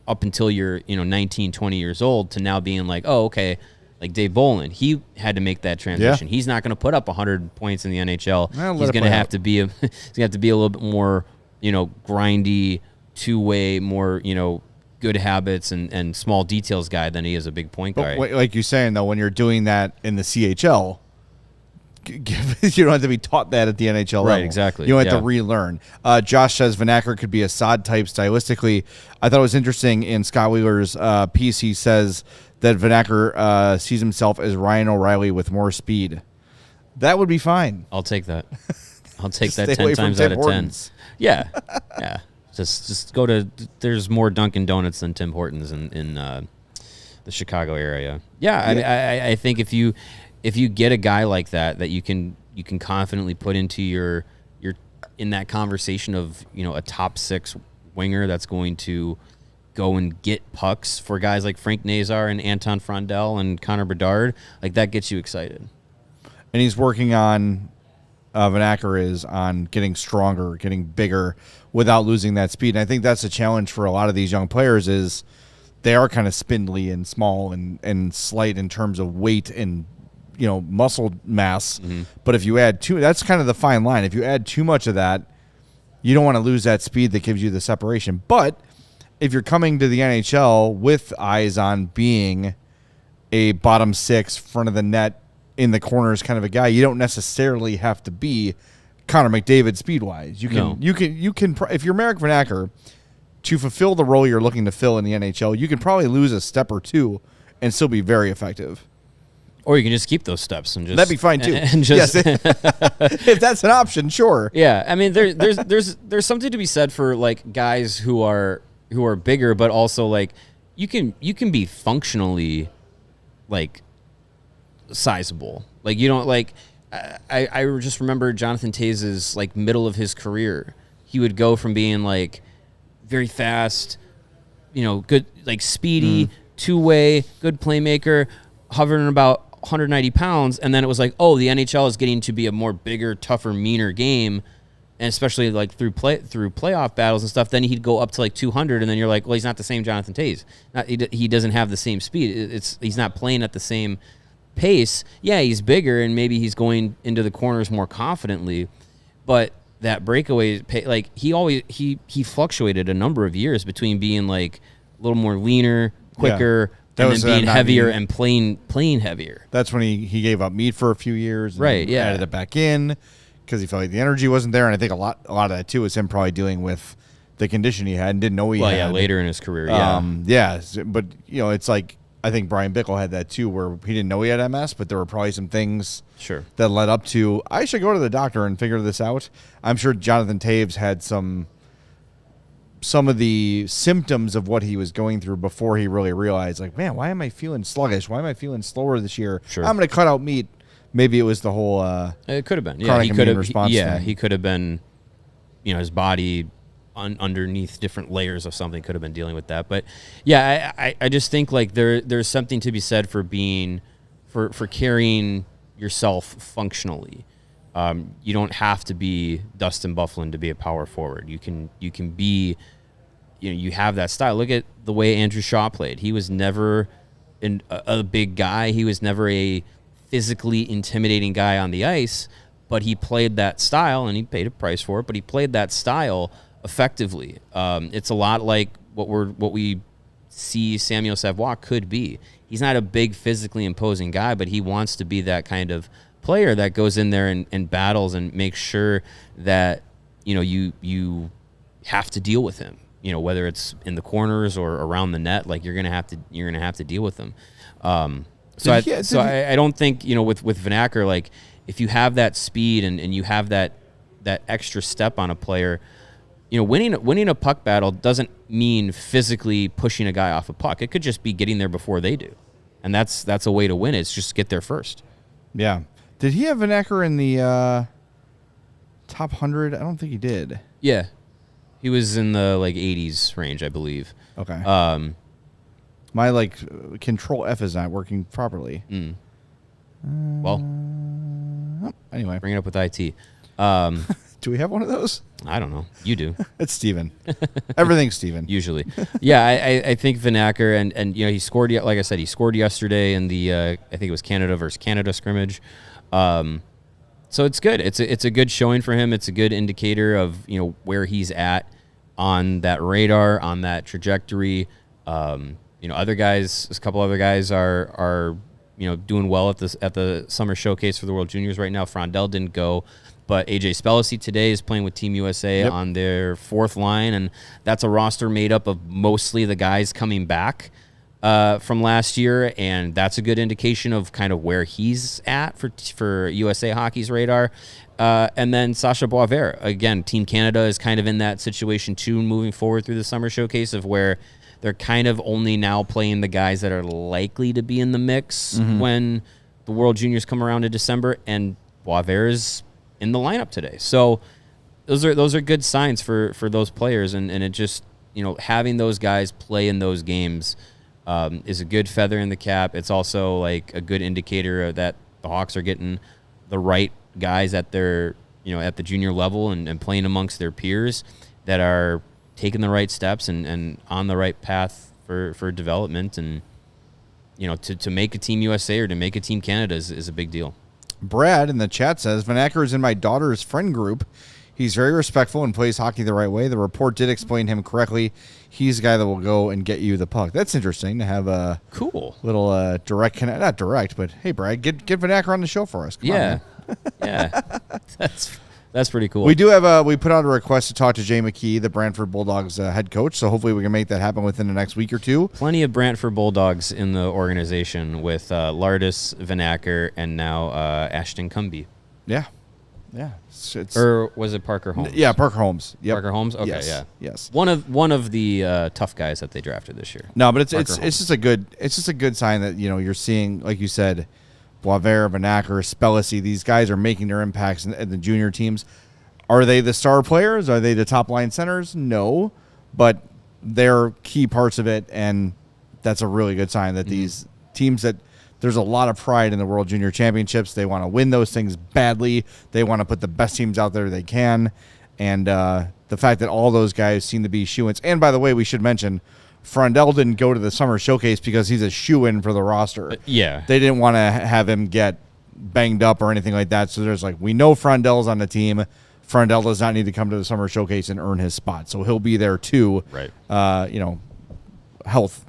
up until you're 19, 20 years old to now being like, oh, okay, like Dave Bolin, he had to make that transition. He's not going to put up 100 points in the NHL. He's going to have to be a little bit more, grindy, two-way, more, good habits and small details guy than he is a big point guy. But like you're saying, though, when you're doing that in the CHL, you don't have to be taught that at the NHL level. Right, exactly. You don't have to relearn. Josh says Vanacker could be a sod type stylistically. I thought it was interesting in Scott Wheeler's piece. He says that Vanacker sees himself as Ryan O'Reilly with more speed. That would be fine. I'll take that. I'll take that 10 times out of 10. Yeah. Yeah. Just go to. There's more Dunkin' Donuts than Tim Hortons in the Chicago area. Yeah, I think if you get a guy like that you can confidently put into your in that conversation of a top 6 winger that's going to go and get pucks for guys like Frank Nazar and Anton Frondel and Connor Bedard, like, that gets you excited. And he's working on. Vanacker is on getting stronger, getting bigger without losing that speed. And I think that's a challenge for a lot of these young players is they are kind of spindly and small and slight in terms of weight and, muscle mass. Mm-hmm. But if you add that's kind of the fine line. If you add too much of that, you don't want to lose that speed that gives you the separation. But if you're coming to the NHL with eyes on being a bottom 6, front of the net, in the corners kind of a guy, you don't necessarily have to be Connor McDavid speed-wise. You can if you're Marek Vanacker, to fulfill the role you're looking to fill in the NHL, you can probably lose a step or two and still be very effective. Or you can just keep those steps and just that'd be fine too. And just if that's an option, sure. Yeah, I mean there's something to be said for, like, guys who are bigger, but also, like, you can be functionally, like, sizable. Like, you don't, like, I just remember Jonathan Taze's, like, middle of his career. He would go from being, like, very fast, good, like, speedy, two-way, good playmaker, hovering about 190 pounds, and then it was like, oh, the NHL is getting to be a more bigger, tougher, meaner game, and especially, like, through playoff battles and stuff. Then he'd go up to, like, 200, and then you're like, well, he's not the same Jonathan Taze. He doesn't have the same speed. He's not playing at the same pace. Yeah, he's bigger, and maybe he's going into the corners more confidently, but that breakaway, like, he fluctuated a number of years between being, like, a little more leaner, quicker, and then being heavier and playing heavier. That's when he gave up meat for a few years, and right? Yeah, added it back in because he felt like the energy wasn't there, and I think a lot of that too is him probably dealing with the condition he had and didn't know he had. Well, yeah, later in his career, but it's like, I think Brian Bickle had that too, where he didn't know he had MS, but there were probably some things that led up to, I should go to the doctor and figure this out. I'm sure Jonathan Taves had some some of the symptoms of what he was going through before he really realized, like, man, why am I feeling sluggish? Why am I feeling slower this year? Sure. I'm going to cut out meat. Maybe it was the whole it could have been. Yeah, he could have response thing. He could have been, his body underneath different layers of something could have been dealing with that. But yeah, I just think like there's something to be said for being for carrying yourself functionally. You don't have to be Dustin Byfuglien to be a power forward. You can be, you have that style. Look at the way Andrew Shaw played. He was never a big guy. He was never a physically intimidating guy on the ice, but he played that style, and he paid a price for it, but he played that style effectively. It's a lot like what we see Samuel Savoie could be. He's not a big physically imposing guy, but he wants to be that kind of player that goes in there and battles and makes sure that you have to deal with him. Whether it's in the corners or around the net, like you're gonna have to deal with him. So I don't think with Vanacker, like if you have that speed and you have that extra step on a player, winning a puck battle doesn't mean physically pushing a guy off a puck. It could just be getting there before they do, and that's a way to win. It's just get there first. Yeah. Did he have Vanacker in the top 100? I don't think he did. Yeah, he was in the 80s range, I believe. Okay. My Control F is not working properly. Well, anyway, bring it up with IT. Do we have one of those? I don't know. You do. It's Steven. Everything's Steven. Usually. Yeah, I think Vanacker, and he scored, like I said, he scored yesterday in the, I think it was Canada versus Canada scrimmage. So it's good. It's a good showing for him. It's a good indicator of, where he's at on that radar, on that trajectory. Other guys, a couple other guys are doing well at the summer showcase for the World Juniors right now. Frondell didn't go, but AJ Spellacy today is playing with Team USA on their fourth line, and that's a roster made up of mostly the guys coming back from last year, and that's a good indication of kind of where he's at for USA Hockey's radar. And then Sacha Boisvert, again, Team Canada is kind of in that situation too, moving forward through the summer showcase of where they're kind of only now playing the guys that are likely to be in the mix when the World Juniors come around in December, and Boisvert is in the lineup today. So those are good signs for those players, and it just, having those guys play in those games is a good feather in the cap. It's also like a good indicator that the Hawks are getting the right guys at their, at the junior level and playing amongst their peers that are taking the right steps and on the right path for development. And, to make a Team USA or to make a Team Canada is a big deal. Brad in the chat says, Vanacker is in my daughter's friend group. He's very respectful and plays hockey the right way. The report did explain him correctly. He's the guy that will go and get you the puck. That's interesting to have a cool little direct connect. Not direct, but hey, Brad, get Vanacker on the show for us. Come on, yeah. That's pretty cool. We do have we put out a request to talk to Jay McKee, the Brantford Bulldogs head coach. So hopefully we can make that happen within the next week or two. Plenty of Brantford Bulldogs in the organization with Lardis, Vanacker, and now Ashton Cumby. Yeah. Or was it Parker Holmes? Yeah, Parker Holmes. Yep. Parker Holmes. Okay, yes. yeah. Yes. One of the tough guys that they drafted this year. No, but it's just a good sign that you're seeing, like you said, Boisvert, Vanacker, Spellacy. These guys are making their impacts in the junior teams. Are they the star players? Are they the top line centers? No, but they're key parts of it, and that's a really good sign that these teams that. There's a lot of pride in the World Junior Championships. They want to win those things badly. They want to put the best teams out there they can. And the fact that all those guys seem to be shoo-ins. And by the way, we should mention, Frondell didn't go to the summer showcase because he's a shoo-in for the roster. Yeah. They didn't want to have him get banged up or anything like that. So there's we know Frondell's on the team. Frondell does not need to come to the summer showcase and earn his spot. So he'll be there too. Right. Health.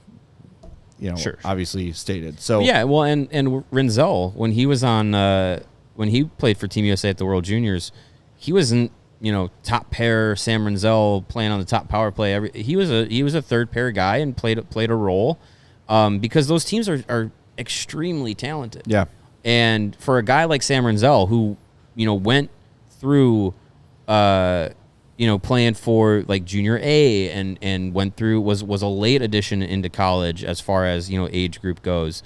Sure. Obviously stated. So yeah, well, and Renzel, when he was on, when he played for Team USA at the World Juniors, he wasn't, top pair Sam Renzel playing on the top power play. He was a third pair guy and played a role, because those teams are extremely talented. Yeah, and for a guy like Sam Renzel, who went through, playing for like junior A and went through was a late addition into college as far as age group goes.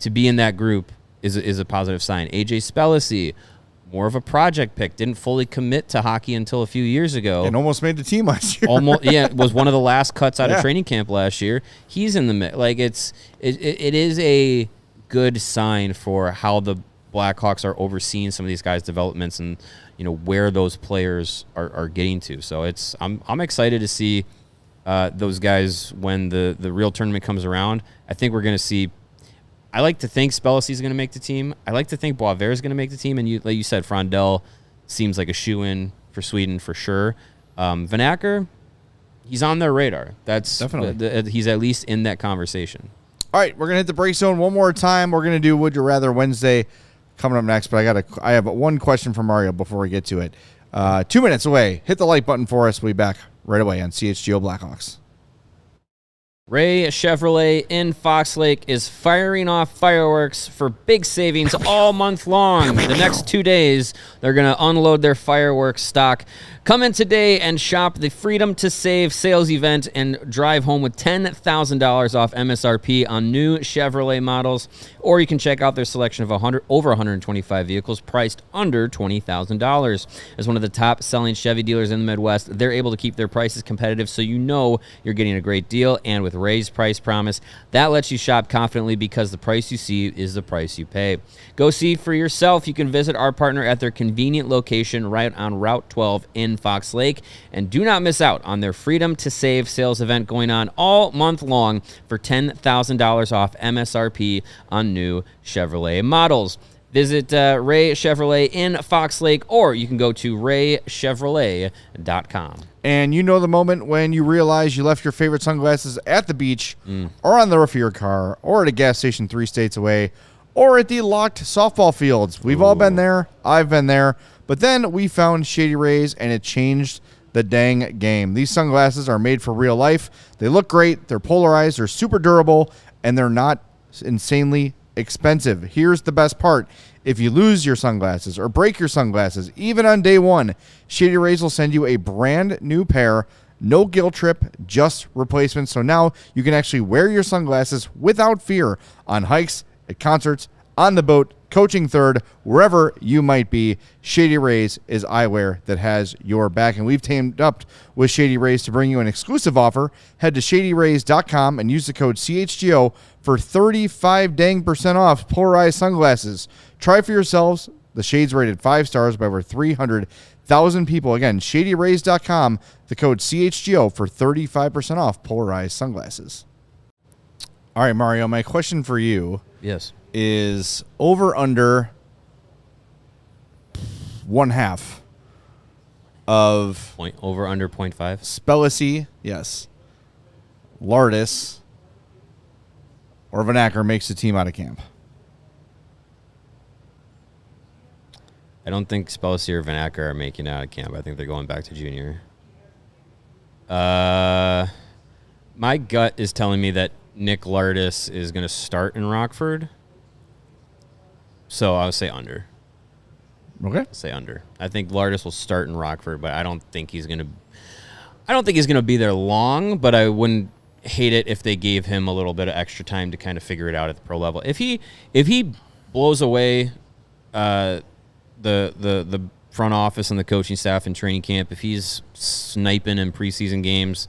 To be in that group is a positive sign. AJ Spellacy, more of a project pick, didn't fully commit to hockey until a few years ago. And almost made the team last year. Was one of the last cuts out of training camp last year. He's in the mix. Like it is a good sign for how the Blackhawks are overseeing some of these guys' developments and where those players are getting to. So I'm excited to see those guys when the real tournament comes around. I think we're going to see. I like to think Spellacy is going to make the team. I like to think Boisvert is going to make the team. And like you said, Frondell seems like a shoo-in for Sweden for sure. Vanacker, he's on their radar. That's definitely he's at least in that conversation. All right, we're going to hit the break zone one more time. We're going to do Would You Rather Wednesday coming up next. But I have one question for Mario before we get to it. 2 minutes away. Hit the like button for us. We'll be back right away on CHGO Blackhawks. Ray Chevrolet in Fox Lake is firing off fireworks for big savings all month long. The next 2 days, they're going to unload their fireworks stock. Come in today and shop the Freedom to Save sales event and drive home with $10,000 off MSRP on new Chevrolet models. Or you can check out their selection of over 125 vehicles priced under $20,000. As one of the top-selling Chevy dealers in the Midwest, they're able to keep their prices competitive so you're getting a great deal. And with Ray's Price Promise, that lets you shop confidently because the price you see is the price you pay. Go see for yourself. You can visit our partner at their convenient location right on Route 12 in Fox Lake. And do not miss out on their Freedom to Save sales event going on all month long for $10,000 off MSRP on new Chevrolet models. Visit Ray Chevrolet in Fox Lake, or you can go to raychevrolet.com. And the moment when you realize you left your favorite sunglasses at the beach or on the roof of your car or at a gas station 3 states away or at the locked softball fields. We've all been there. I've been there. But then we found Shady Rays, and it changed the dang game. These sunglasses are made for real life. They look great. They're polarized. They're super durable, and they're not insanely expensive. Here's the best part. If you lose your sunglasses or break your sunglasses, even on day one, Shady Rays will send you a brand new pair. No guilt trip, just replacements. So now you can actually wear your sunglasses without fear on hikes, at concerts, on the boat, coaching third, wherever you might be. Shady Rays is eyewear that has your back. And we've teamed up with Shady Rays to bring you an exclusive offer. Head to shadyrays.com and use the code CHGO for 35% off polarized sunglasses. Try for yourselves. The shades rated 5 stars by over 300,000 people. Again, shadyrays.com, the code CHGO for 35% off polarized sunglasses. All right, Mario, my question for you is over under 1/2 of over under 0.5. Spellacy, yes. Lardis or Vanacker makes the team out of camp. I don't think Spellacy or Vanacker are making it out of camp. I think they're going back to junior. My gut is telling me that Nick Lardis is going to start in Rockford. So I would say under. Okay. I'll say under. I think Lardis will start in Rockford, but I don't think he's going to be there long, but I wouldn't hate it if they gave him a little bit of extra time to kind of figure it out at the pro level. If he blows away the front office and the coaching staff in training camp, if he's sniping in preseason games,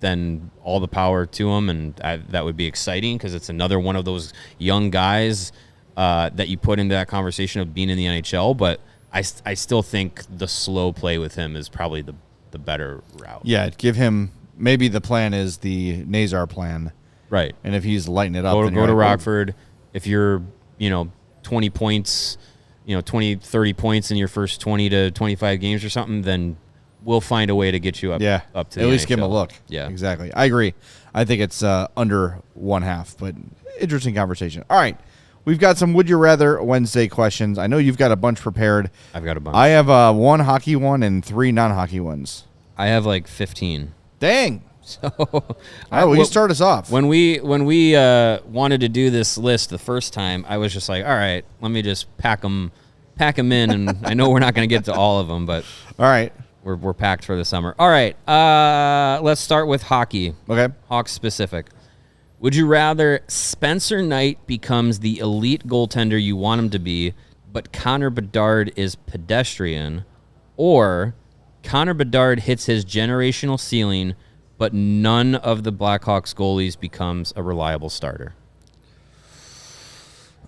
then all the power to him, and that would be exciting because it's another one of those young guys that you put into that conversation of being in the NHL. But I still think the slow play with him is probably the better route. Yeah, give him – maybe the plan is the Nazar plan. Right. And if he's lighting it up – Go to Rockford. If you're, 20 points, 20, 30 points in your first 20 to 25 games or something, then – we'll find a way to get you up to the at least NHL. Give him a look. Yeah. Exactly. I agree. I think it's under 1/2, but interesting conversation. All right. We've got some Would You Rather Wednesday questions. I know you've got a bunch prepared. I've got a bunch. I have 1 hockey one and 3 non-hockey ones. I have like 15. Dang. So, you start us off. When we wanted to do this list the first time, I was just like, all right, let me just pack them in, and I know we're not going to get to all of them, but all right. We're packed for the summer. All right, let's start with hockey. Okay. Hawks specific. Would you rather Spencer Knight becomes the elite goaltender you want him to be, but Connor Bedard is pedestrian, or Connor Bedard hits his generational ceiling, but none of the Blackhawks goalies becomes a reliable starter?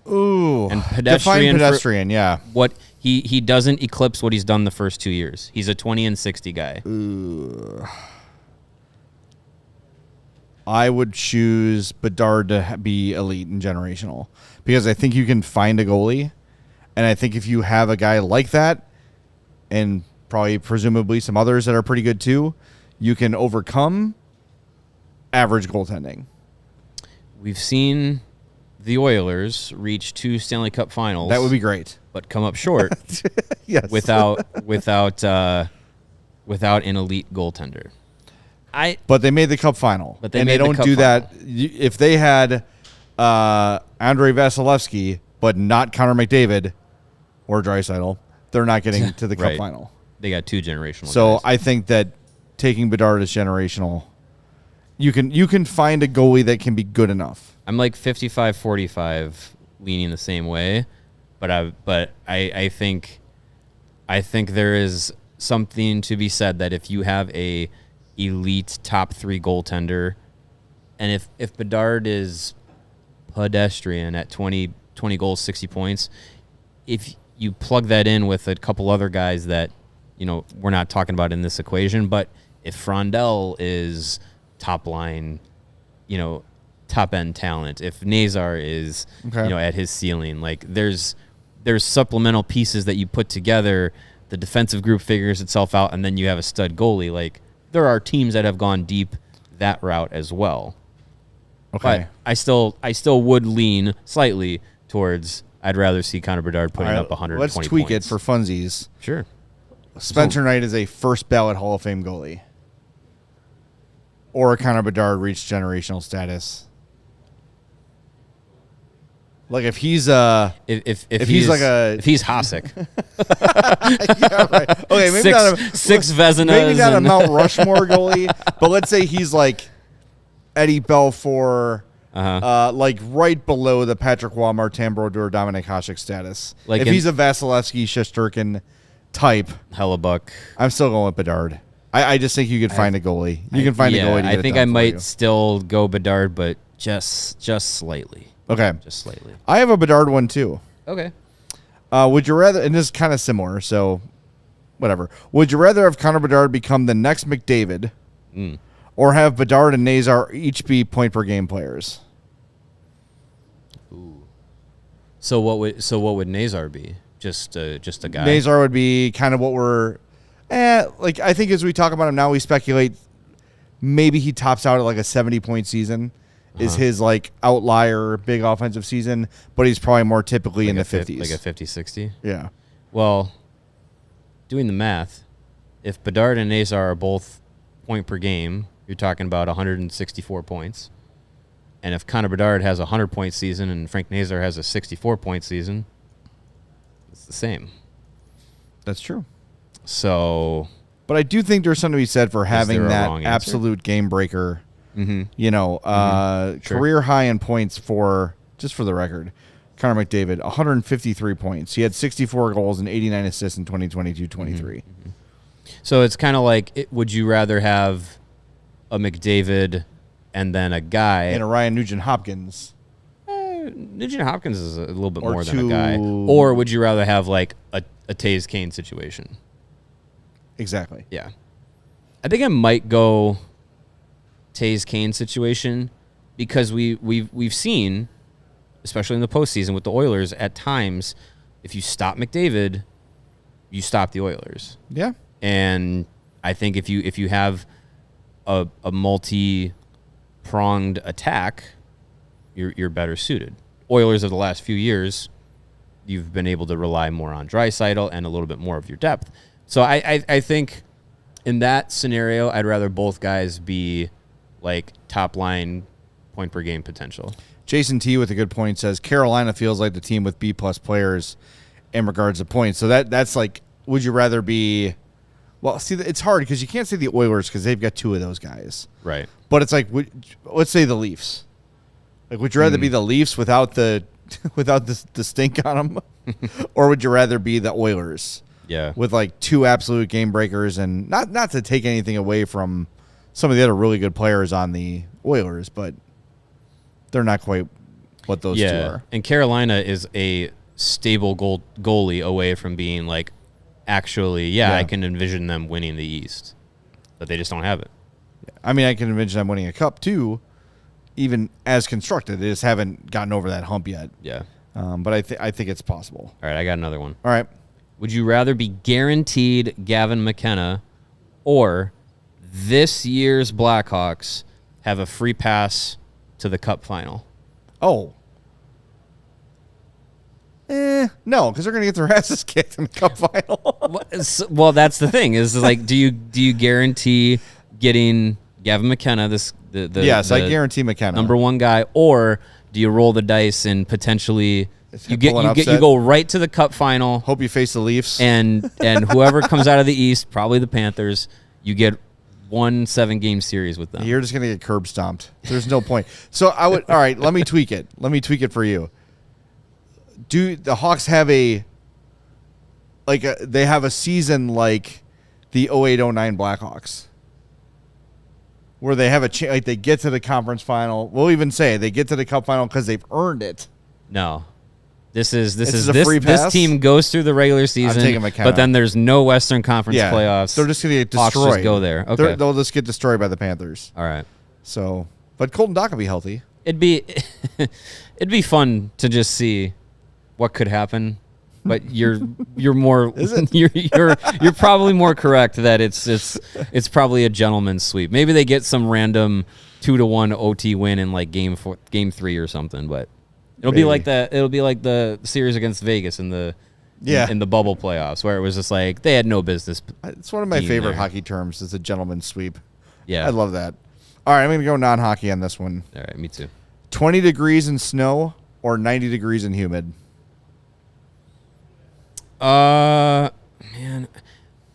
Ooh. And pedestrian. Define pedestrian, yeah. What he doesn't eclipse what he's done the first 2 years. He's a 20-60 guy. Ooh. I would choose Bedard to be elite and generational because I think you can find a goalie, and I think if you have a guy like that, and probably presumably some others that are pretty good too, you can overcome average goaltending. We've seen the Oilers reach 2 Stanley Cup Finals. That would be great, but come up short. Yes, without an elite goaltender. But they made the Cup final, but they don't do that. If they had Andrei Vasilevsky, but not Connor McDavid or Draisaitl, they're not getting to the Cup Right. final. They got 2 generational So guys. I think that taking Bedard as generational, you can find a goalie that can be good enough. I'm like 55-45 leaning the same way, but I think there is something to be said that if you have a elite top 3 goaltender, and if Bedard is pedestrian at 20 goals, 60 points, if you plug that in with a couple other guys that, we're not talking about in this equation, but if Frondell is top line, top end talent, if Nazar is, at his ceiling, like there's supplemental pieces that you put together, the defensive group figures itself out, and then you have a stud goalie. Like there are teams that have gone deep that route as well. Okay. But I still would lean slightly towards I'd rather see Connor Bedard putting up 120 points. Let's tweak it for funsies. Sure. Spencer Knight is a first ballot Hall of Fame goalie. Or Connor Bedard reached generational status. Like if he's if he's Hasek. Yeah, right. Okay, maybe six Vezinas. Maybe not a Mount Rushmore goalie, but let's say he's like Eddie Belfour, like right below the Patrick Waugh, Martin Brodeur, Dominic Hasek status. Like if he's a Vasilevsky, Shesterkin type, Hellebuck, I'm still going with Bedard. I just think you could find a goalie. You can find a goalie. To get I think I might still go Bedard, but just slightly. Okay, just slightly. I have a Bedard one too. Okay. Would you rather? And this is kind of similar, so whatever. Would you rather have Connor Bedard become the next McDavid, or have Bedard and Nazar each be point per game players? Ooh. So what would Nazar be? Just a guy. Nazar would be kind of what we're. Like I think as we talk about him now, we speculate maybe he tops out at like a 70-point season. Is his like outlier big offensive season, but he's probably more typically like in the 50s. Like a 50-60? Yeah. Well, doing the math, if Bedard and Nazar are both point per game, you're talking about 164 points. And if Connor Bedard has a 100-point season and Frank Nazar has a 64-point season, it's the same. That's true. So... But I do think there's something to be said for having that absolute game breaker. Career high in points for, just for the record, Connor McDavid, 153 points. He had 64 goals and 89 assists in 2022-23. So it's kind of like, would you rather have a McDavid and then a guy... And a Ryan Nugent-Hopkins. Nugent-Hopkins is a little bit more than a guy. Or would you rather have like a Taves Kane situation? Exactly. Yeah. I think I might go... Taves Kane situation, because we've seen, especially in the postseason with the Oilers, at times, if you stop McDavid, you stop the Oilers. Yeah. And I think if you have a multi-pronged attack, you're better suited. Oilers of the last few years, you've been able to rely more on Draisaitl and a little bit more of your depth. So I think in that scenario, I'd rather both guys be like top line point per game potential. Jason T with a good point says Carolina feels like the team with B+ players in regards to points. So that's like, would you rather be Well, see, it's hard because you can't say the Oilers because they've got two of those guys. Right. But it's like, let's say the Leafs. Like, would you rather be the Leafs without the stink on them, or would you rather be the Oilers? Yeah. With like two absolute game breakers, and not to take anything away from some of the other really good players on the Oilers, but they're not quite what those two are. And Carolina is a stable goalie away from being like, actually, I can envision them winning the East, but they just don't have it. I mean, I can envision them winning a cup too, even as constructed. They just haven't gotten over that hump yet. Yeah. But I think it's possible. All right, I got another one. All right. Would you rather be guaranteed Gavin McKenna or this year's Blackhawks have a free pass to the cup final? Oh. No, because they're going to get their asses kicked in the cup final. Well, that's the thing. Is like, do you guarantee getting Gavin McKenna, Yes, I guarantee McKenna. number one guy, or do you roll the dice and potentially you go right to the cup final? Hope you face the Leafs. And whoever comes out of the East, probably the Panthers, you get 1 7-game series with them. You're just going to get curb stomped. There's no point. So all right, let me tweak it. Let me tweak it for you. Do the Hawks have they have a season like the 08-09 Blackhawks, where they have they get to the conference final? We'll even say they get to the cup final because they've earned it. No, this team goes through the regular season, I'm taking McKenna. but then there's no Western Conference playoffs. They're just going to get Hawks destroyed. just go there. Okay, They'll just get destroyed by the Panthers. All right. So, but Colton Dach will be healthy. It'd be fun to just see what could happen, but you're more you're probably more correct that it's probably a gentleman's sweep. Maybe they get some random 2-1 OT win in like game 3 or something, but it'll be like the series against Vegas in the bubble playoffs where it was just like they had no business. It's one of my favorite hockey terms. Is a gentleman's sweep. Yeah, I love that. All right, I'm going to go non-hockey on this one. All right, me too. 20 degrees in snow or 90 degrees in humid. Man,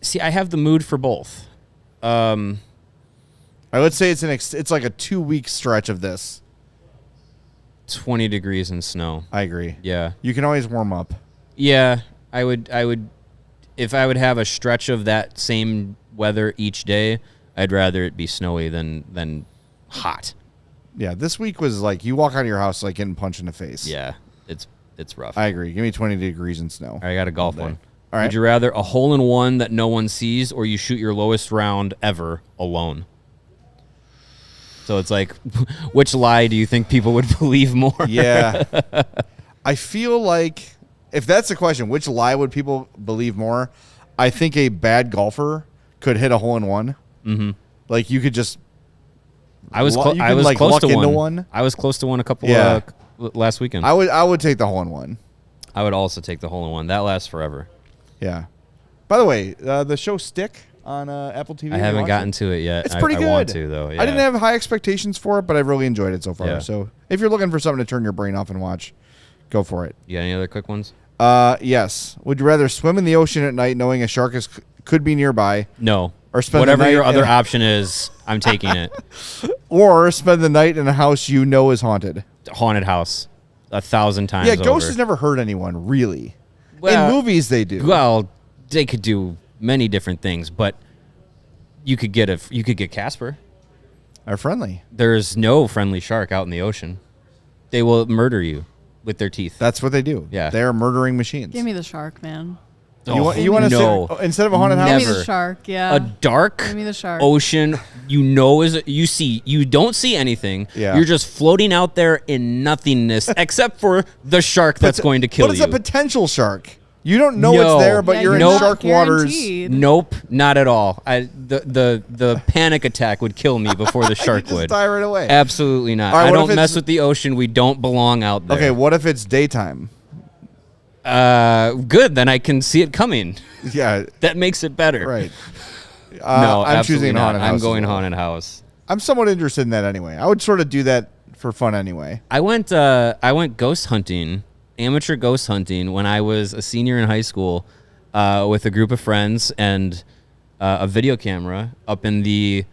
see, I have the mood for both. I would say it's like a 2-week stretch of this. 20 degrees and snow. I agree. Yeah, you can always warm up. Yeah, I would. If I would have a stretch of that same weather each day, I'd rather it be snowy than hot. Yeah, this week was like you walk out of your house like getting punched in the face. Yeah, it's rough. I agree. Give me 20 degrees and snow. All right, I got a golf one. All right. Would you rather a hole-in-one that no one sees or you shoot your lowest round ever alone? So it's like, which lie do you think people would believe more? Yeah. I feel like if that's the question, which lie would people believe more? I think a bad golfer could hit a hole-in-one. Mm-hmm. Like you could just... I was close to one. I was close to one a couple last weekend. I would take the hole-in-one. I would also take the hole-in-one. That lasts forever. Yeah. By the way, the show Stick on Apple TV. I haven't gotten to it yet. It's pretty good. I want to, though. Yeah. I didn't have high expectations for it, but I've really enjoyed it so far. Yeah. So if you're looking for something to turn your brain off and watch, go for it. You got any other quick ones? Yes. Would you rather swim in the ocean at night knowing a shark could be nearby? No. Or spend whatever your other option is, I'm taking it. Or spend the night in a house you know is haunted. Haunted house. 1,000 times Yeah, ghosts over. has never hurt anyone, really. Well, in movies, they do. Well, they could do many different things, but you could get Casper. Are friendly. There's no friendly shark out in the ocean. They will murder you with their teeth. That's what they do. Yeah. They're murdering machines. Give me the shark, man. You want to no. say instead of a haunted house? Give me the shark, yeah. A dark Give me the shark. ocean, you don't see anything. Yeah. You're just floating out there in nothingness, except for the shark that's going to kill you. But it's a potential shark. You don't know it's there, but you're in shark waters. Nope, not at all. The panic attack would kill me before the shark just would. Die right away. Absolutely not. Right, I don't mess with the ocean. We don't belong out there. Okay, what if it's daytime? Good. Then I can see it coming. Yeah, that makes it better. Right. No, I'm choosing haunted house. I'm going haunted house. I'm somewhat interested in that anyway. I would sort of do that for fun anyway. I went ghost hunting, amateur ghost hunting, when I was a senior in high school, with a group of friends, and a video camera up in the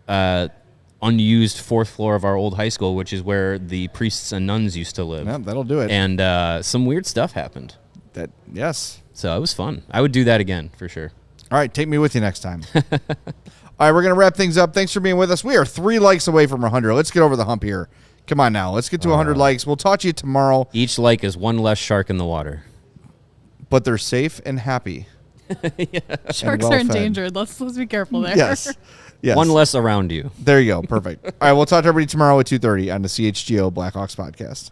unused 4th floor of our old high school, which is where the priests and nuns used to live. Yeah, that'll do it. And some weird stuff happened. Yes. So it was fun. I would do that again for sure. All right, take me with you next time. All right, we're going to wrap things up. Thanks for being with us. We are 3 likes away from 100. Let's get over the hump here. Come on now. Let's get to 100 likes. We'll talk to you tomorrow. Each like is one less shark in the water. But they're safe and happy. Sharks are endangered. Let's be careful there. Yes. One less around you. There you go. Perfect. All right, we'll talk to everybody tomorrow at 2:30 on the CHGO Blackhawks podcast.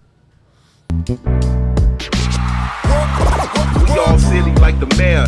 We all silly like the mayor.